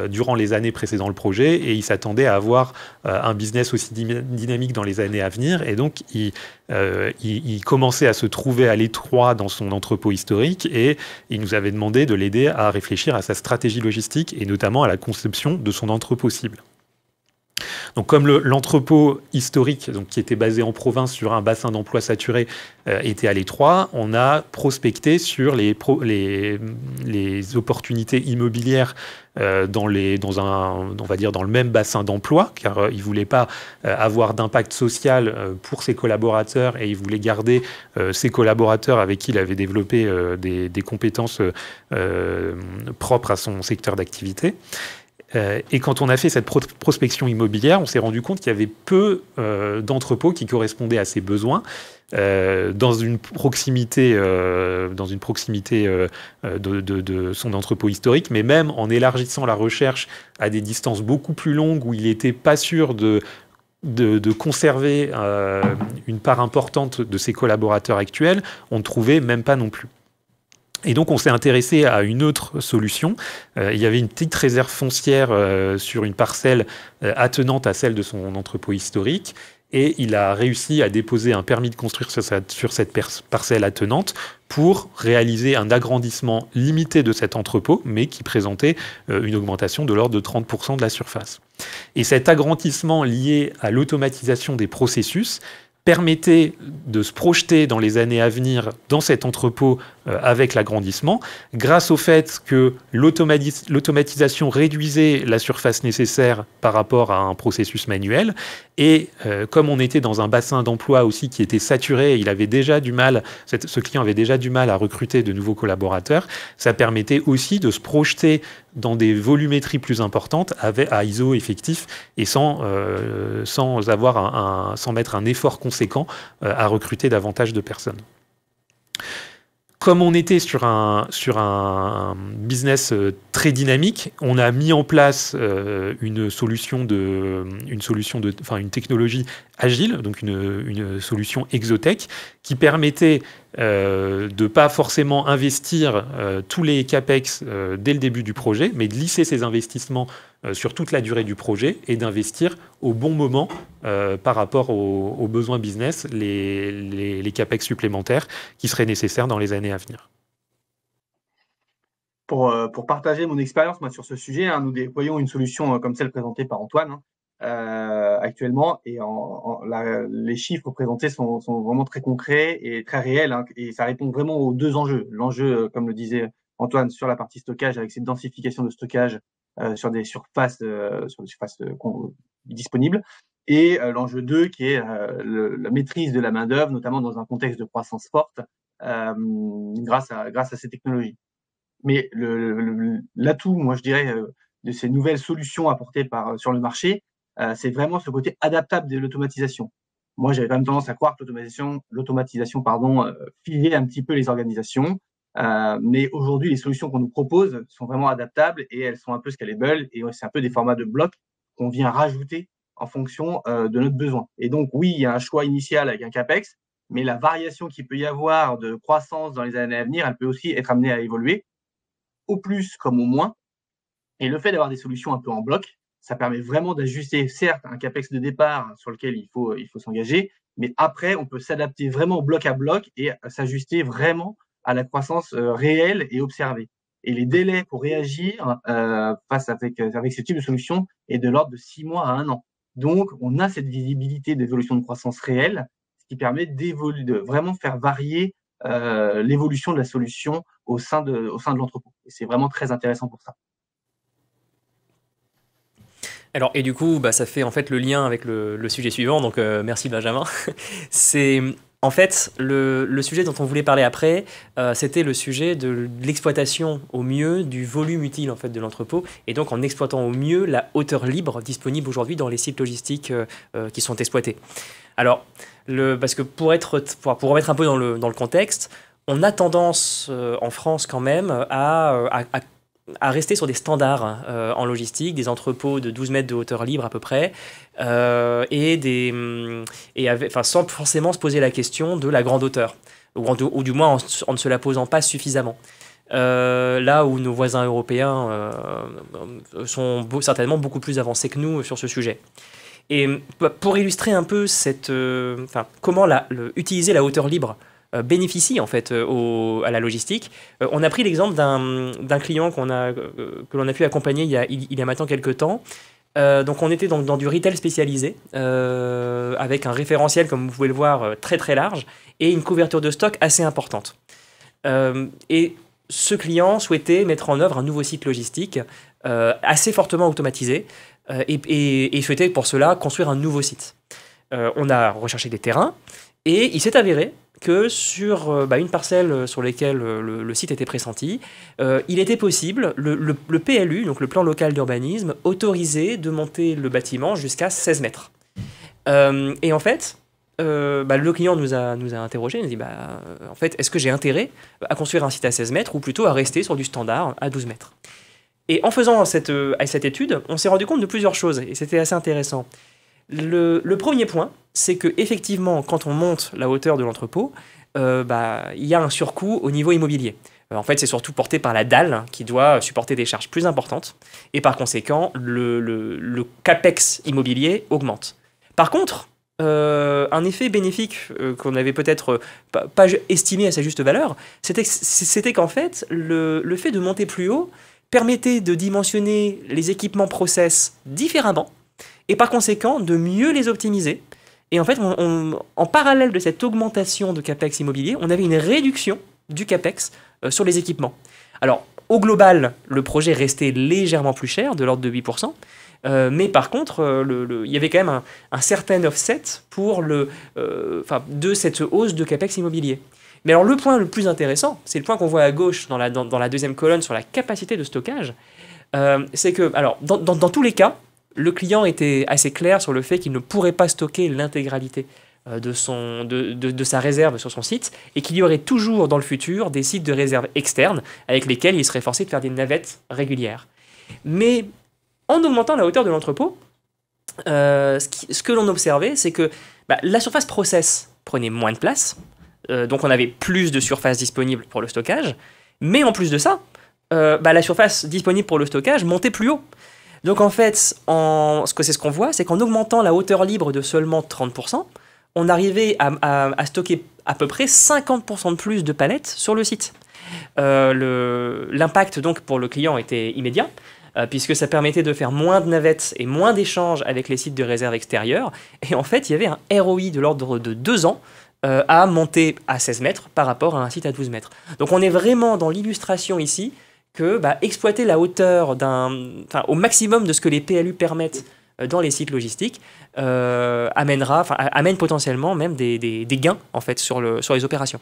durant les années précédant le projet et il s'attendait à avoir un business aussi dynamique dans les années à venir. Et donc il commençait à se trouver à l'étroit dans son entrepôt historique et il nous avait demandé de l'aider à réfléchir à sa stratégie logistique et notamment à la conception de son entrepôt cible. Donc, comme l'entrepôt historique, donc, qui était basé en province sur un bassin d'emploi saturé, était à l'étroit, on a prospecté sur les opportunités immobilières dans le même bassin d'emploi, car il ne voulait pas avoir d'impact social pour ses collaborateurs et il voulait garder ses collaborateurs avec qui il avait développé des compétences propres à son secteur d'activité. Et quand on a fait cette prospection immobilière, on s'est rendu compte qu'il y avait peu d'entrepôts qui correspondaient à ces besoins dans une proximité de son entrepôt historique, mais même en élargissant la recherche à des distances beaucoup plus longues où il n'était pas sûr de conserver une part importante de ses collaborateurs actuels, on ne trouvait même pas non plus. Et donc, on s'est intéressé à une autre solution. Il y avait une petite réserve foncière sur une parcelle attenante à celle de son entrepôt historique. Et il a réussi à déposer un permis de construire sur cette parcelle attenante pour réaliser un agrandissement limité de cet entrepôt, mais qui présentait une augmentation de l'ordre de 30% de la surface. Et cet agrandissement lié à l'automatisation des processus permettait de se projeter dans les années à venir dans cet entrepôt avec l'agrandissement, grâce au fait que l'automatisation réduisait la surface nécessaire par rapport à un processus manuel. Et comme on était dans un bassin d'emploi aussi qui était saturé, il avait déjà du mal, ce client avait déjà du mal à recruter de nouveaux collaborateurs, ça permettait aussi de se projeter dans des volumétries plus importantes à ISO effectif et sans mettre un effort conséquent à recruter davantage de personnes. Comme on était sur un business très dynamique, on a mis en place une technologie agile, donc une solution exotech, qui permettait de ne pas forcément investir tous les CAPEX dès le début du projet, mais de lisser ces investissements sur toute la durée du projet et d'investir au bon moment par rapport aux besoins business, les CAPEX supplémentaires qui seraient nécessaires dans les années à venir. Pour partager mon expérience moi, sur ce sujet, nous déployons une solution comme celle présentée par Antoine actuellement, et les chiffres présentés sont vraiment très concrets et très réels, et ça répond vraiment aux deux enjeux. L'enjeu, comme le disait Antoine, sur la partie stockage, avec cette densification de stockage sur des surfaces disponibles, et l'enjeu 2 qui est la maîtrise de la main-d'œuvre, notamment dans un contexte de croissance forte, grâce à ces technologies. Mais l'atout, moi je dirais, de ces nouvelles solutions apportées sur le marché, c'est vraiment ce côté adaptable de l'automatisation. Moi, j'avais quand même tendance à croire que l'automatisation filait un petit peu les organisations. Mais aujourd'hui, les solutions qu'on nous propose sont vraiment adaptables et elles sont un peu scalable, et c'est un peu des formats de blocs qu'on vient rajouter en fonction de notre besoin. Et donc, oui, il y a un choix initial avec un CAPEX, mais la variation qu'il peut y avoir de croissance dans les années à venir, elle peut aussi être amenée à évoluer, au plus comme au moins. Et le fait d'avoir des solutions un peu en bloc, ça permet vraiment d'ajuster, certes, un CAPEX de départ sur lequel il faut s'engager, mais après, on peut s'adapter vraiment bloc à bloc et s'ajuster vraiment à la croissance réelle et observée. Et les délais pour réagir avec ce type de solution est de l'ordre de 6 mois à 1 an. Donc, on a cette visibilité d'évolution de croissance réelle, ce qui permet de vraiment faire varier l'évolution de la solution au sein de l'entrepôt. Et c'est vraiment très intéressant pour ça. Alors, et du coup, ça fait en fait le lien avec le sujet suivant, donc merci Benjamin. C'est en fait le sujet dont on voulait parler après, c'était le sujet de l'exploitation au mieux du volume utile en fait de l'entrepôt, et donc en exploitant au mieux la hauteur libre disponible aujourd'hui dans les sites logistiques qui sont exploités. Alors, parce que pour remettre un peu dans le contexte, on a tendance en France quand même à rester sur des standards en logistique, des entrepôts de 12 mètres de hauteur libre à peu près, sans forcément se poser la question de la grande hauteur, ou du moins en ne se la posant pas suffisamment. Là où nos voisins européens sont certainement beaucoup plus avancés que nous sur ce sujet. Et pour illustrer un peu comment utiliser la hauteur libre bénéficie en fait à la logistique, on a pris l'exemple d'un client que l'on a pu accompagner il y a maintenant quelques temps. Donc on était dans du retail spécialisé avec un référentiel, comme vous pouvez le voir, très très large, et une couverture de stock assez importante. Et ce client souhaitait mettre en œuvre un nouveau site logistique assez fortement automatisé, et souhaitait pour cela construire un nouveau site. On a recherché des terrains, et il s'est avéré que sur une parcelle sur laquelle le site était pressenti, il était possible, le PLU, donc le plan local d'urbanisme, autorisait de monter le bâtiment jusqu'à 16 mètres. Et en fait, le client nous a interrogé, il nous dit en fait, est-ce que j'ai intérêt à construire un site à 16 mètres ou plutôt à rester sur du standard à 12 mètres? Et en faisant cette étude, on s'est rendu compte de plusieurs choses, et c'était assez intéressant. Le premier point, c'est qu'effectivement, quand on monte la hauteur de l'entrepôt, il y a un surcoût au niveau immobilier. En fait, c'est surtout porté par la dalle qui doit supporter des charges plus importantes, et par conséquent, le CAPEX immobilier augmente. Par contre, un effet bénéfique qu'on n'avait peut-être pas estimé à sa juste valeur, c'était qu'en fait, le fait de monter plus haut permettait de dimensionner les équipements process différemment, et par conséquent de mieux les optimiser Et en fait, en parallèle de cette augmentation de CAPEX immobilier, on avait une réduction du CAPEX sur les équipements. Alors, au global, le projet restait légèrement plus cher, de l'ordre de 8%. Mais par contre, il y avait quand même un certain offset de cette hausse de CAPEX immobilier. Mais alors le point le plus intéressant, c'est le point qu'on voit à gauche dans la deuxième colonne sur la capacité de stockage, c'est que, alors, dans tous les cas, le client était assez clair sur le fait qu'il ne pourrait pas stocker l'intégralité de sa réserve sur son site, et qu'il y aurait toujours dans le futur des sites de réserve externes avec lesquels il serait forcé de faire des navettes régulières. Mais en augmentant la hauteur de l'entrepôt, ce que l'on observait, c'est que la surface process prenait moins de place, donc on avait plus de surface disponible pour le stockage, mais en plus de ça, la surface disponible pour le stockage montait plus haut. Donc en fait, ce qu'on voit, c'est qu'en augmentant la hauteur libre de seulement 30%, on arrivait à stocker à peu près 50% de plus de palettes sur le site. L'impact donc pour le client était immédiat, puisque ça permettait de faire moins de navettes et moins d'échanges avec les sites de réserve extérieurs. Et en fait, il y avait un ROI de l'ordre de 2 ans à monter à 16 mètres par rapport à un site à 12 mètres. Donc on est vraiment dans l'illustration ici que exploiter la hauteur au maximum de ce que les PLU permettent dans les sites logistiques amène potentiellement même des gains en fait, sur les opérations.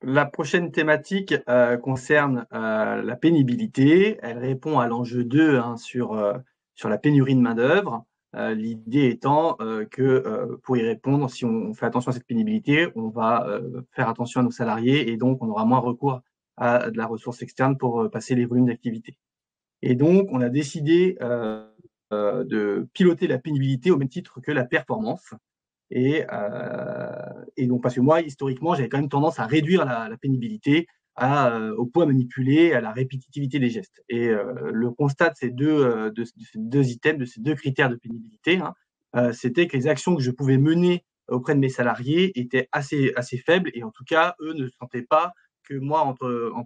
La prochaine thématique concerne la pénibilité. Elle répond à l'enjeu 2 sur la pénurie de main-d'œuvre. L'idée étant que pour y répondre, si on fait attention à cette pénibilité, on va faire attention à nos salariés et donc on aura moins recours à de la ressource externe pour passer les volumes d'activité. Et donc, on a décidé de piloter la pénibilité au même titre que la performance. Et donc, parce que moi, historiquement, j'avais quand même tendance à réduire la pénibilité au poids manipulé, à la répétitivité des gestes. Et le constat de ces deux items, de ces deux critères de pénibilité, c'était que les actions que je pouvais mener auprès de mes salariés étaient assez faibles, et en tout cas, eux ne sentaient pas que moi, en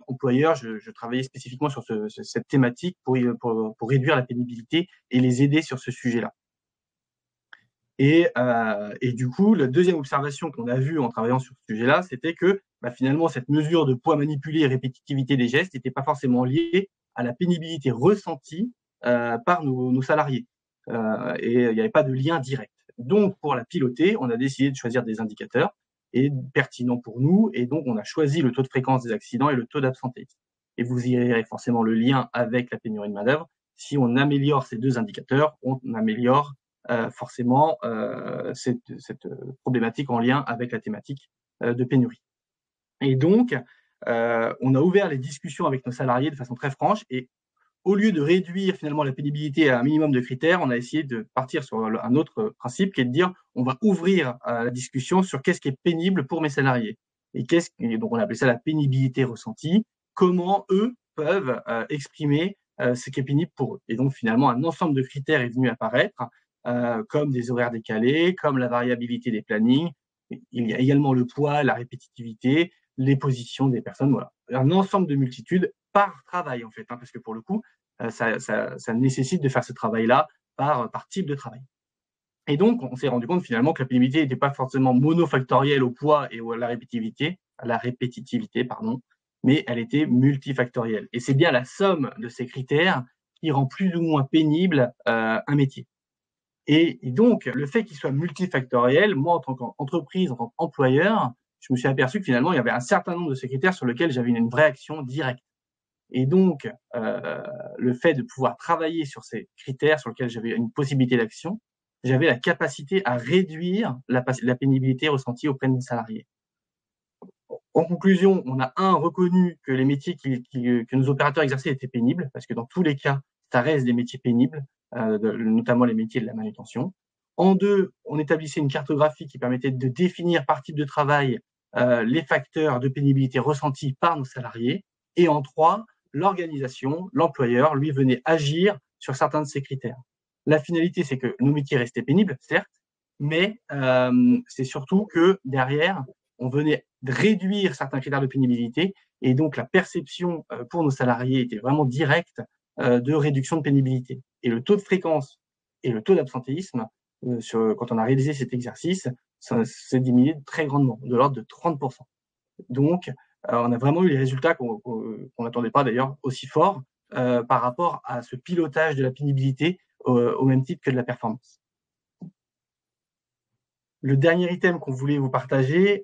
employeur, je travaillais spécifiquement sur cette thématique pour réduire la pénibilité et les aider sur ce sujet-là. Et du coup, la deuxième observation qu'on a vue en travaillant sur ce sujet-là, c'était que finalement, cette mesure de poids manipulé et répétitivité des gestes n'était pas forcément liée à la pénibilité ressentie par nos salariés. Et il n'y avait pas de lien direct. Donc, pour la piloter, on a décidé de choisir des indicateurs pertinents pour nous, et donc on a choisi le taux de fréquence des accidents et le taux d'absentéisme. Et vous y verrez forcément le lien avec la pénurie de main-d'œuvre. Si on améliore ces deux indicateurs, on améliore forcément cette problématique en lien avec la thématique de pénurie. Et donc, on a ouvert les discussions avec nos salariés de façon très franche, et au lieu de réduire finalement la pénibilité à un minimum de critères, on a essayé de partir sur un autre principe qui est de dire on va ouvrir la discussion sur qu'est-ce qui est pénible pour mes salariés. Et donc on appelait ça la pénibilité ressentie, comment eux peuvent exprimer ce qui est pénible pour eux. Et donc finalement, un ensemble de critères est venu apparaître, comme des horaires décalés, comme la variabilité des plannings. Il y a également le poids, la répétitivité, les positions des personnes, voilà. Un ensemble de multitudes par travail, en fait, parce que pour le coup, ça nécessite de faire ce travail-là par type de travail. Et donc, on s'est rendu compte finalement que la pénibilité n'était pas forcément monofactorielle au poids et à la répétitivité, mais elle était multifactorielle. Et c'est bien la somme de ces critères qui rend plus ou moins pénible un métier. Et donc, le fait qu'il soit multifactoriel, moi, en tant qu'entreprise, en tant qu'employeur, je me suis aperçu que finalement, il y avait un certain nombre de ces critères sur lesquels j'avais une vraie action directe. Et donc, le fait de pouvoir travailler sur ces critères sur lesquels j'avais une possibilité d'action, j'avais la capacité à réduire la pénibilité ressentie auprès de mes salariés. En conclusion, on a reconnu que les métiers que nos opérateurs exerçaient étaient pénibles, parce que dans tous les cas, ça reste des métiers pénibles, notamment les métiers de la manutention. En 2, on établissait une cartographie qui permettait de définir par type de travail les facteurs de pénibilité ressentis par nos salariés. Et en 3, l'organisation, l'employeur, lui, venait agir sur certains de ces critères. La finalité, c'est que nos métiers restaient pénibles, certes, mais c'est surtout que derrière, on venait réduire certains critères de pénibilité, et donc la perception pour nos salariés était vraiment directe de réduction de pénibilité. Et le taux de fréquence Et le taux d'absentéisme, quand on a réalisé cet exercice, ça s'est diminué très grandement, de l'ordre de 30%. Donc, on a vraiment eu les résultats qu'on n'attendait pas d'ailleurs aussi forts par rapport à ce pilotage de la pénibilité au même titre que de la performance. Le dernier item qu'on voulait vous partager,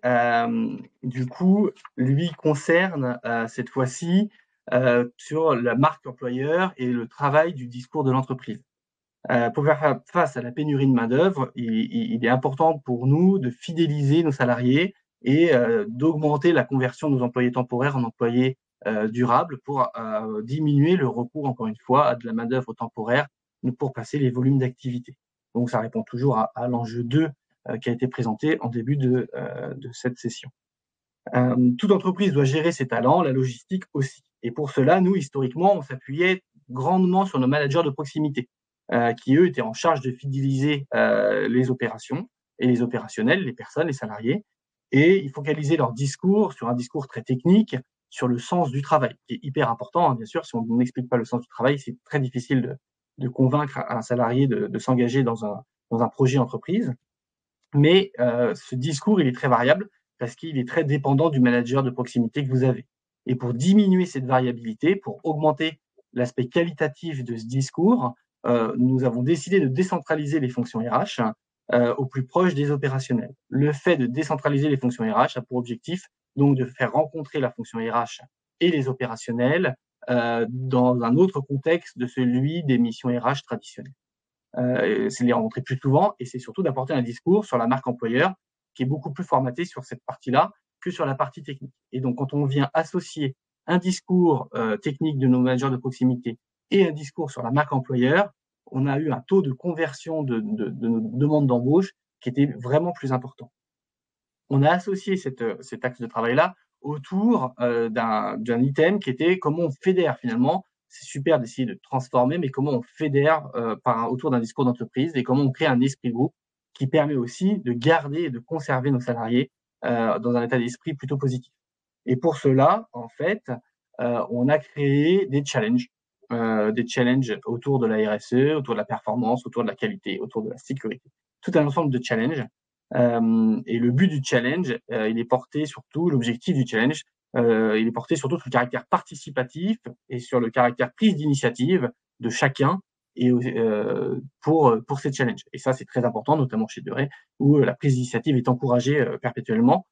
du coup, lui concerne cette fois-ci sur la marque employeur et le travail du discours de l'entreprise. Pour faire face à la pénurie de main-d'œuvre, il est important pour nous de fidéliser nos salariés et d'augmenter la conversion de nos employés temporaires en employés durables pour diminuer le recours, encore une fois, à de la main-d'œuvre temporaire pour passer les volumes d'activité. Donc, ça répond toujours à l'enjeu 2 qui a été présenté en début de cette session. Toute entreprise doit gérer ses talents, la logistique aussi. Et pour cela, nous, historiquement, on s'appuyait grandement sur nos managers de proximité, qui, eux, étaient en charge de fidéliser les opérations et les opérationnels, les personnes, les salariés. Et ils focalisaient leur discours sur un discours très technique, sur le sens du travail, qui est hyper important, hein, bien sûr. Si on n'explique pas le sens du travail, c'est très difficile de convaincre un salarié de s'engager dans un projet entreprise. Mais ce discours, il est très variable parce qu'il est très dépendant du manager de proximité que vous avez. Et pour diminuer cette variabilité, pour augmenter l'aspect qualitatif de ce discours, nous avons décidé de décentraliser les fonctions RH au plus proche des opérationnels. Le fait de décentraliser les fonctions RH a pour objectif donc de faire rencontrer la fonction RH et les opérationnels dans un autre contexte de celui des missions RH traditionnelles. C'est de les rencontrer plus souvent et c'est surtout d'apporter un discours sur la marque employeur qui est beaucoup plus formaté sur cette partie-là que sur la partie technique. Et donc, quand on vient associer un discours technique de nos managers de proximité et un discours sur la marque employeur, on a eu un taux de conversion de nos demandes d'embauche qui était vraiment plus important. On a associé cet axe de travail-là autour d'un item qui était comment on fédère finalement. C'est super d'essayer de transformer, mais comment on fédère autour d'un discours d'entreprise et comment on crée un esprit groupe qui permet aussi de garder et de conserver nos salariés dans un état d'esprit plutôt positif. Et pour cela, en fait, on a créé des challenges autour de la RSE, autour de la performance, autour de la qualité, autour de la sécurité. Tout un ensemble de challenges. Et le but du challenge, il est porté surtout, l'objectif du challenge, il est porté surtout sur le caractère participatif et sur le caractère prise d'initiative de chacun et pour ces challenges. Et ça, c'est très important, notamment chez Deray, où la prise d'initiative est encouragée perpétuellement.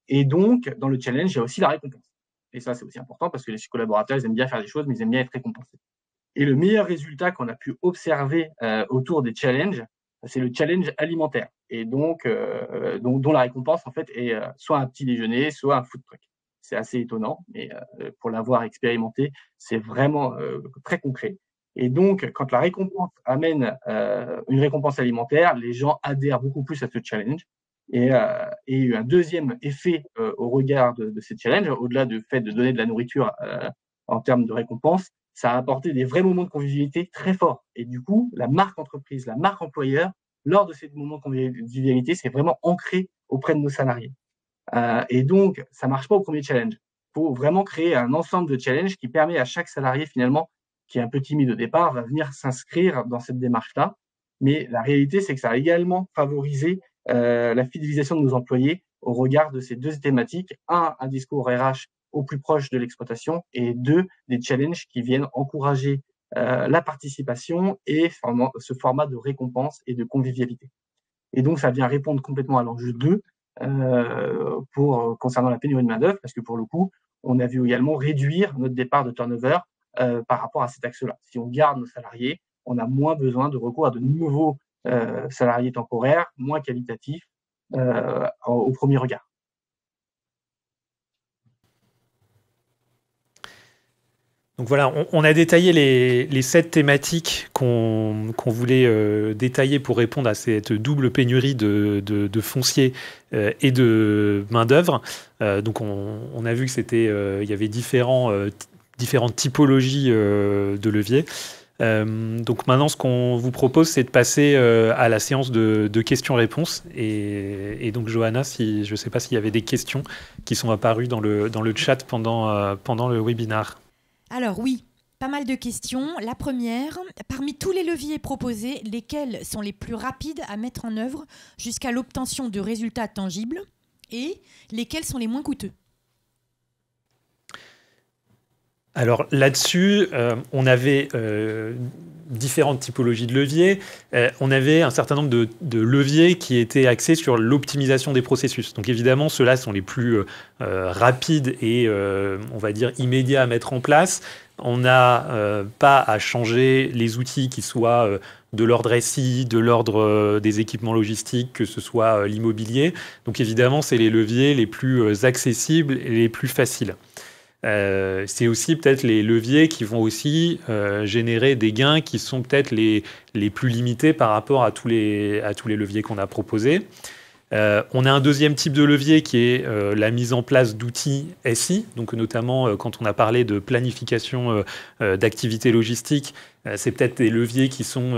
Et donc, dans le challenge, il y a aussi la récompense. Et ça, c'est aussi important parce que les collaborateurs, ils aiment bien faire des choses, mais ils aiment bien être récompensés. Et le meilleur résultat qu'on a pu observer autour des challenges, c'est le challenge alimentaire. Et donc, dont la récompense, en fait, est soit un petit déjeuner, soit un food truck. C'est assez étonnant, mais pour l'avoir expérimenté, c'est vraiment très concret. Et donc, quand la récompense amène une récompense alimentaire, les gens adhèrent beaucoup plus à ce challenge. Et il y a eu un deuxième effet au regard de ces challenges, au-delà du fait de donner de la nourriture en termes de récompense, ça a apporté des vrais moments de convivialité très forts. Et du coup, la marque entreprise, la marque employeur, lors de ces moments de convivialité, c'est vraiment ancré auprès de nos salariés. Et donc, ça marche pas au premier challenge. Il faut vraiment créer un ensemble de challenges qui permet à chaque salarié, finalement, qui est un peu timide au départ, va venir s'inscrire dans cette démarche-là. Mais la réalité, c'est que ça a également favorisé la fidélisation de nos employés au regard de ces deux thématiques. Un discours RH au plus proche de l'exploitation et deux, des challenges qui viennent encourager la participation et ce format de récompense et de convivialité. Et donc, ça vient répondre complètement à l'enjeu 2 concernant la pénurie de main-d'œuvre, parce que pour le coup, on a vu également réduire notre départ de turnover par rapport à cet axe-là. Si on garde nos salariés, on a moins besoin de recours à de nouveaux salariés temporaires, moins qualitatifs au premier regard. Donc voilà, on a détaillé les 7 thématiques qu'on voulait détailler pour répondre à cette double pénurie de foncier et de main-d'œuvre. Donc on a vu que il y avait différentes typologies de leviers. Donc maintenant, ce qu'on vous propose, c'est de passer à la séance de questions-réponses. Et donc, Johanna, je ne sais pas s'il y avait des questions qui sont apparues dans le chat pendant le webinaire. Alors oui, pas mal de questions. La première, parmi tous les leviers proposés, lesquels sont les plus rapides à mettre en œuvre jusqu'à l'obtention de résultats tangibles et lesquels sont les moins coûteux? Alors là-dessus, on avait différentes typologies de leviers. On avait un certain nombre de leviers qui étaient axés sur l'optimisation des processus. Donc évidemment, ceux-là sont les plus rapides et, on va dire, immédiats à mettre en place. On n'a pas à changer les outils qui soient de l'ordre SI, de l'ordre des équipements logistiques, que ce soit l'immobilier. Donc évidemment, c'est les leviers les plus accessibles et les plus faciles. C'est aussi peut-être les leviers qui vont aussi générer des gains qui sont peut-être les plus limités par rapport à tous les leviers qu'on a proposés. On a un deuxième type de levier qui est la mise en place d'outils SI, donc notamment quand on a parlé de planification d'activités logistiques, c'est peut-être des leviers qui sont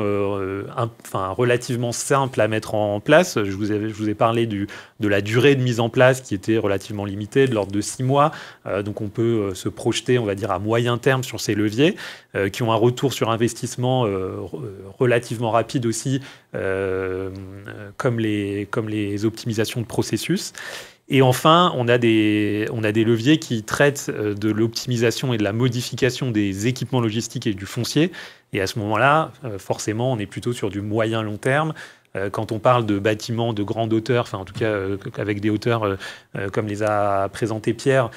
relativement simples à mettre en place. Je vous ai parlé de la durée de mise en place qui était relativement limitée, de l'ordre de 6 mois. Donc on peut se projeter, on va dire, à moyen terme sur ces leviers qui ont un retour sur investissement relativement rapide aussi, comme les optimisations de processus. Et enfin, on a des leviers qui traitent de l'optimisation et de la modification des équipements logistiques et du foncier. Et à ce moment-là, forcément, on est plutôt sur du moyen-long terme. Quand on parle de bâtiments de grande hauteur, enfin en tout cas avec des hauteurs comme les a présenté Pierre,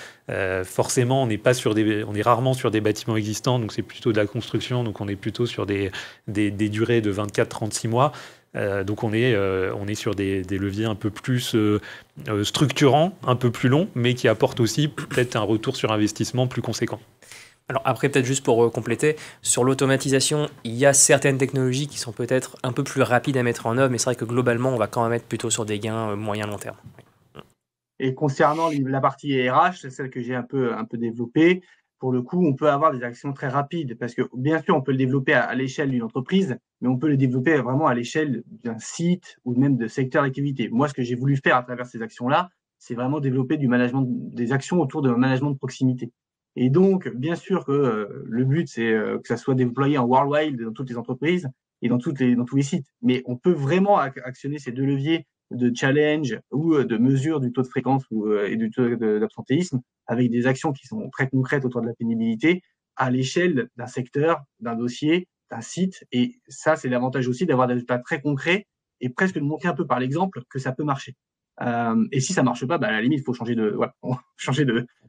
forcément on est rarement sur des bâtiments existants, donc c'est plutôt de la construction, donc on est plutôt sur des durées de 24-36 mois. Donc on est sur des leviers un peu plus structurants, un peu plus longs, mais qui apportent aussi peut-être un retour sur investissement plus conséquent. Alors après, peut-être juste pour compléter, sur l'automatisation, il y a certaines technologies qui sont peut-être un peu plus rapides à mettre en œuvre, mais c'est vrai que globalement, on va quand même être plutôt sur des gains moyen-long terme. Et concernant la partie RH, c'est celle que j'ai un peu développée. Pour le coup, on peut avoir des actions très rapides parce que bien sûr, on peut le développer à l'échelle d'une entreprise, mais on peut le développer vraiment à l'échelle d'un site ou même de secteur d'activité. Moi, ce que j'ai voulu faire à travers ces actions-là, c'est vraiment développer du management, des actions autour d'un management de proximité. Et donc, bien sûr que le but, c'est que ça soit déployé en worldwide dans toutes les entreprises et dans tous les sites. Mais on peut vraiment actionner ces deux leviers de challenge ou de mesure du taux de fréquence et du taux d'absentéisme avec des actions qui sont très concrètes autour de la pénibilité à l'échelle d'un secteur, d'un dossier, d'un site. Et ça, c'est l'avantage aussi d'avoir des résultats très concrets et presque de montrer un peu par l'exemple que ça peut marcher. Et si ça marche pas, à la limite, il faut changer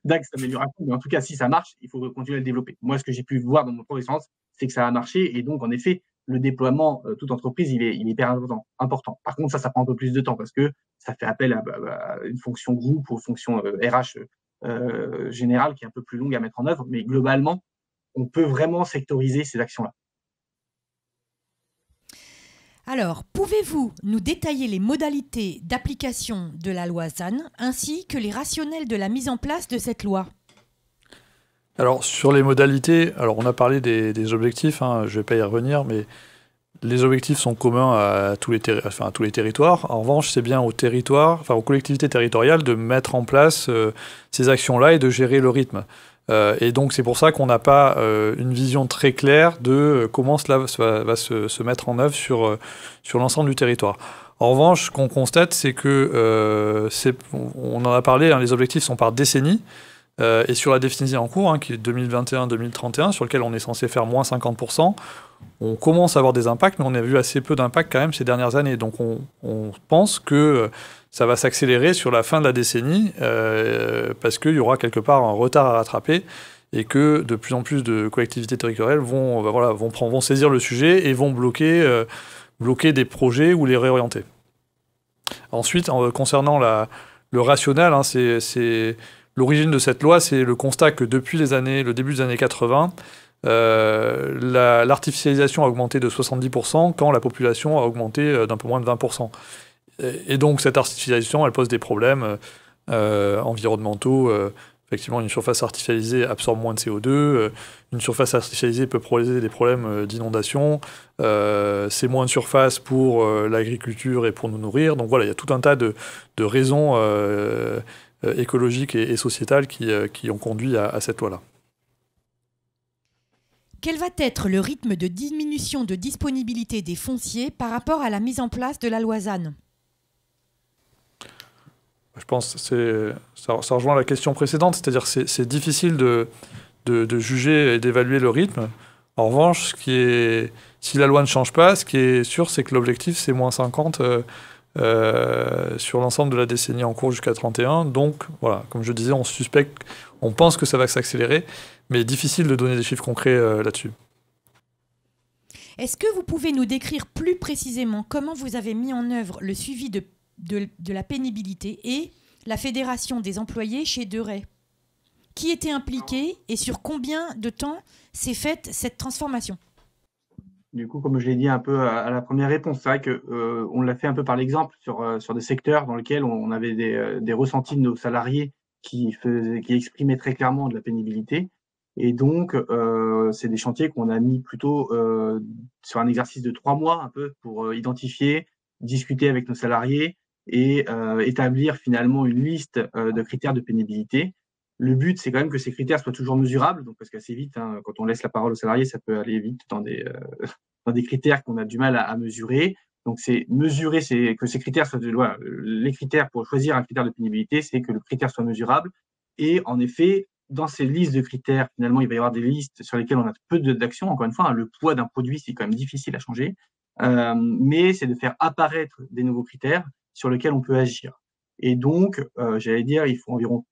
d'axe d'amélioration. Mais en tout cas, si ça marche, il faut continuer à le développer. Moi, ce que j'ai pu voir dans mon propre expérience, c'est que ça a marché. Et donc, en effet, le déploiement, toute entreprise, il est hyper important. Par contre, ça prend un peu plus de temps parce que ça fait appel à une fonction groupe ou fonction RH générale qui est un peu plus longue à mettre en œuvre. Mais globalement, on peut vraiment sectoriser ces actions-là. Alors, pouvez-vous nous détailler les modalités d'application de la loi ZAN ainsi que les rationnels de la mise en place de cette loi? Alors, sur les modalités, on a parlé des objectifs, je ne vais pas y revenir, mais les objectifs sont communs à tous les territoires. En revanche, c'est bien aux collectivités territoriales de mettre en place ces actions-là et de gérer le rythme. Et donc, c'est pour ça qu'on n'a pas une vision très claire de comment cela va se mettre en œuvre sur l'ensemble du territoire. En revanche, ce qu'on constate, c'est que, on en a parlé, les objectifs sont par décennie, et sur la décennie en cours, qui est 2021-2031, sur lequel on est censé faire moins 50%, on commence à avoir des impacts, mais on a vu assez peu d'impacts quand même ces dernières années. Donc on pense que ça va s'accélérer sur la fin de la décennie, parce qu'il y aura quelque part un retard à rattraper, et que de plus en plus de collectivités territoriales vont saisir le sujet et vont bloquer des projets ou les réorienter. Ensuite, concernant le rationnel, c'est l'origine de cette loi, c'est le constat que depuis le début des années 80, l'artificialisation a augmenté de 70% quand la population a augmenté d'un peu moins de 20%. Et donc cette artificialisation, elle pose des problèmes environnementaux. Effectivement, une surface artificialisée absorbe moins de CO2. Une surface artificialisée peut poser des problèmes d'inondation. C'est moins de surface pour l'agriculture et pour nous nourrir. Donc voilà, il y a tout un tas de raisons écologiques et sociétales qui ont conduit à cette loi-là. Quel va être le rythme de diminution de disponibilité des fonciers par rapport à la mise en place de la loi ZAN? Je pense que ça rejoint la question précédente, c'est-à-dire que c'est difficile de juger et d'évaluer le rythme. En revanche, si la loi ne change pas, ce qui est sûr, c'est que l'objectif, c'est moins 50 sur l'ensemble de la décennie en cours jusqu'à 31. Donc, voilà, comme je disais, on pense que ça va s'accélérer, mais difficile de donner des chiffres concrets là-dessus. Est-ce que vous pouvez nous décrire plus précisément comment vous avez mis en œuvre le suivi de la pénibilité et la fédération des employés chez De Rey? Qui était impliqué et sur combien de temps s'est faite cette transformation? Du coup, comme je l'ai dit un peu à la première réponse, c'est vrai qu'on l'a fait un peu par l'exemple sur des secteurs dans lesquels on avait des ressentis de nos salariés qui exprimaient très clairement de la pénibilité. Et donc, c'est des chantiers qu'on a mis plutôt sur un exercice de 3 mois un peu pour identifier, discuter avec nos salariés et établir finalement une liste de critères de pénibilité. Le but, c'est quand même que ces critères soient toujours mesurables, donc parce qu'assez vite, hein, quand on laisse la parole aux salariés, ça peut aller vite dans des critères qu'on a du mal à mesurer. Donc, c'est mesurer que ces critères soient voilà, les critères pour choisir un critère de pénibilité, c'est que le critère soit mesurable. Et en effet, dans ces listes de critères, finalement, il va y avoir des listes sur lesquelles on a peu d'actions. Encore une fois, hein, le poids d'un produit, c'est quand même difficile à changer. Mais c'est de faire apparaître des nouveaux critères sur lesquels on peut agir. Et donc, j'allais dire, il faut environ,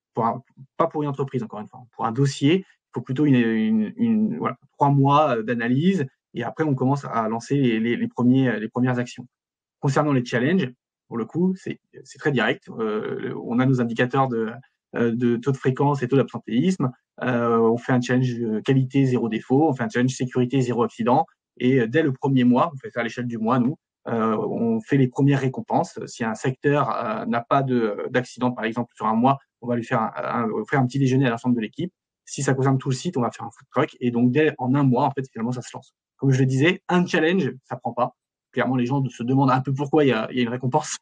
pas pour une entreprise, encore une fois, pour un dossier, il faut plutôt voilà, 3 mois d'analyse. Et après, on commence à lancer les premières actions. Concernant les challenges, pour le coup, c'est très direct. On a nos indicateurs de taux de fréquence et taux d'absentéisme. On fait un challenge qualité, 0 défaut. On fait un challenge sécurité, 0 accident. Et dès le premier mois, on fait ça à l'échelle du mois, nous, on fait les premières récompenses. Si un secteur n'a pas d'accident, par exemple, sur un mois, on va lui faire un petit déjeuner à l'ensemble de l'équipe. Si ça concerne tout le site, on va faire un food truck. Et donc, en un mois, en fait, finalement, ça se lance. Comme je le disais, un challenge, ça prend pas. Clairement, les gens se demandent un peu pourquoi il y a une récompense.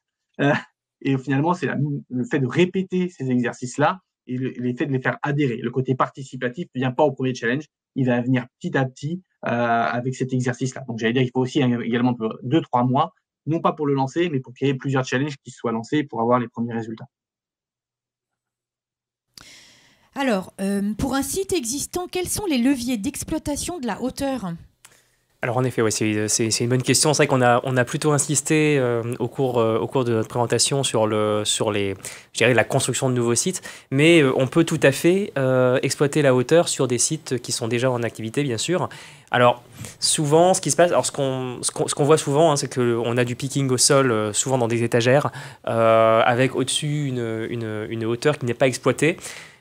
Et finalement, c'est le fait de répéter ces exercices-là et le fait de les faire adhérer. Le côté participatif ne vient pas au premier challenge, il va venir petit à petit avec cet exercice-là. Donc, j'allais dire qu'il faut aussi également 2-3 mois, non pas pour le lancer, mais pour qu'il y ait plusieurs challenges qui soient lancés pour avoir les premiers résultats. Alors, pour un site existant, quels sont les leviers d'exploitation de la hauteur? Alors en effet, ouais, c'est une bonne question. C'est vrai qu'on a plutôt insisté au cours de notre présentation sur je dirais, la construction de nouveaux sites, mais on peut tout à fait exploiter la hauteur sur des sites qui sont déjà en activité, bien sûr. Alors souvent, ce qui se passe, alors ce qu'on voit souvent, hein, c'est qu'on a du picking au sol, souvent dans des étagères, avec au-dessus une hauteur qui n'est pas exploitée.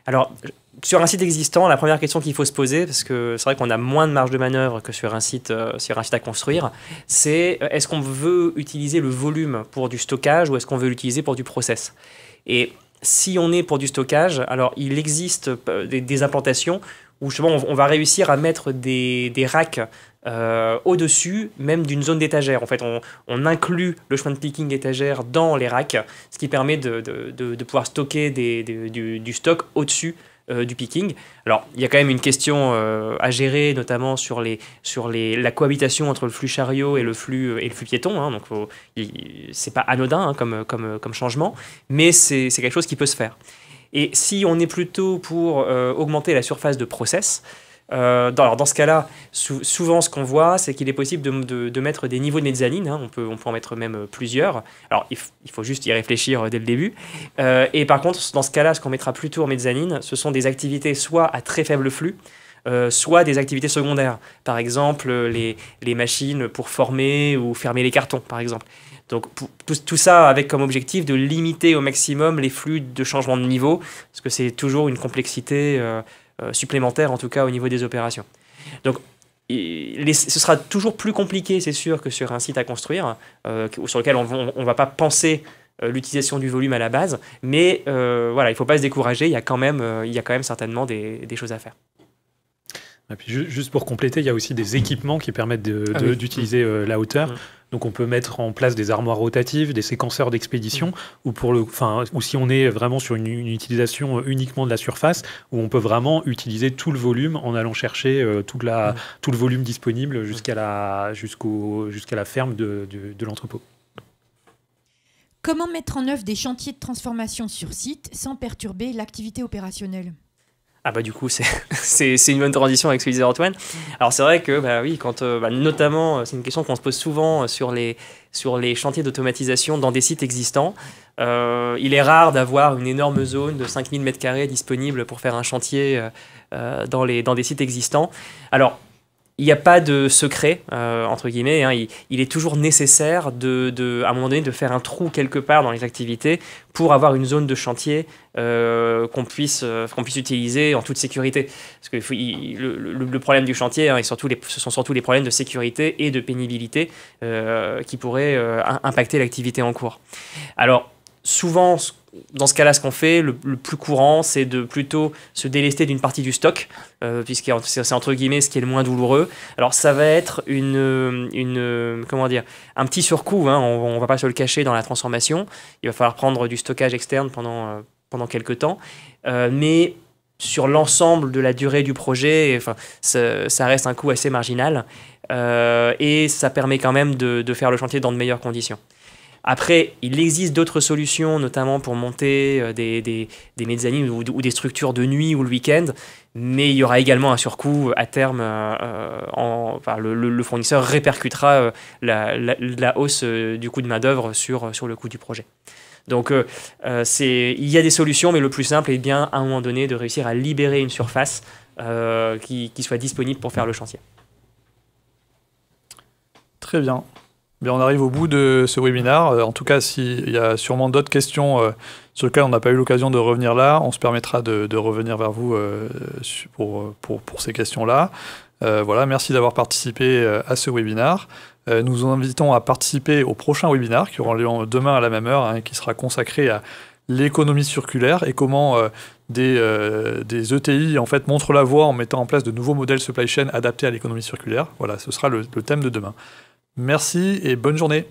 Alors, sur un site existant, la première question qu'il faut se poser, parce que c'est vrai qu'on a moins de marge de manœuvre que sur un site à construire, c'est est-ce qu'on veut utiliser le volume pour du stockage ou est-ce qu'on veut l'utiliser pour du process? Et si on est pour du stockage, alors il existe des implantations où justement on va réussir à mettre des racks au-dessus même d'une zone d'étagère. En fait, on inclut le chemin de picking étagère dans les racks, ce qui permet de pouvoir stocker du stock au-dessus du picking. Alors, il y a quand même une question à gérer, notamment sur la cohabitation entre le flux chariot et le flux piéton. Hein, donc, c'est pas anodin hein, comme changement, mais c'est quelque chose qui peut se faire. Et si on est plutôt pour augmenter la surface de process, dans ce cas-là, souvent ce qu'on voit, c'est qu'il est possible de mettre des niveaux de mezzanine. Hein, on peut en mettre même plusieurs. Alors, il faut juste y réfléchir dès le début. Et par contre, dans ce cas-là, ce qu'on mettra plutôt en mezzanine, ce sont des activités soit à très faible flux, soit des activités secondaires. Par exemple, les machines pour former ou fermer les cartons, par exemple. Donc, tout ça avec comme objectif de limiter au maximum les flux de changement de niveau, parce que c'est toujours une complexité supplémentaire, en tout cas au niveau des opérations. Donc, ce sera toujours plus compliqué, c'est sûr, que sur un site à construire, sur lequel on ne va pas penser l'utilisation du volume à la base, mais voilà, il ne faut pas se décourager, il y a quand même certainement des choses à faire. Et puis juste pour compléter, il y a aussi des équipements qui permettent d'utiliser la hauteur. Donc on peut mettre en place des armoires rotatives, des séquenceurs d'expédition, ou si on est vraiment sur une utilisation uniquement de la surface, où on peut vraiment utiliser tout le volume en allant chercher tout le volume disponible jusqu'à la ferme de l'entrepôt. Comment mettre en œuvre des chantiers de transformation sur site sans perturber l'activité opérationnelle ? Ah bah du coup c'est une bonne transition avec ce que disait Antoine. Alors c'est vrai que oui, quand notamment c'est une question qu'on se pose souvent sur les chantiers d'automatisation dans des sites existants. Il est rare d'avoir une énorme zone de 5000 m² disponible pour faire un chantier dans des sites existants. Alors il n'y a pas de secret, entre guillemets, hein. Il est toujours nécessaire, à un moment donné, de faire un trou quelque part dans les activités pour avoir une zone de chantier qu'on puisse utiliser en toute sécurité. Parce que le problème du chantier, hein, ce sont surtout les problèmes de sécurité et de pénibilité qui pourraient impacter l'activité en cours. Alors, souvent, dans ce cas-là, ce qu'on fait, le plus courant, c'est de plutôt se délester d'une partie du stock, puisque c'est entre guillemets ce qui est le moins douloureux. Alors ça va être un petit surcoût, hein, on ne va pas se le cacher dans la transformation. Il va falloir prendre du stockage externe pendant quelques temps, mais sur l'ensemble de la durée du projet, ça reste un coût assez marginal, et ça permet quand même de faire le chantier dans de meilleures conditions. Après, il existe d'autres solutions, notamment pour monter des mezzanines ou des structures de nuit ou le week-end, mais il y aura également un surcoût à terme. Le fournisseur répercutera la hausse du coût de main-d'œuvre sur le coût du projet. Donc, il y a des solutions, mais le plus simple est bien, à un moment donné, de réussir à libérer une surface qui soit disponible pour faire le chantier. Très bien. Bien, on arrive au bout de ce webinaire. En tout cas, s'il y a sûrement d'autres questions sur lesquelles on n'a pas eu l'occasion de revenir là, on se permettra de revenir vers vous pour ces questions-là. Voilà, merci d'avoir participé à ce webinaire. Nous vous invitons à participer au prochain webinaire qui aura lieu demain à la même heure, hein, qui sera consacré à l'économie circulaire et comment des ETI en fait, montrent la voie en mettant en place de nouveaux modèles supply chain adaptés à l'économie circulaire. Voilà, ce sera le thème de demain. Merci et bonne journée.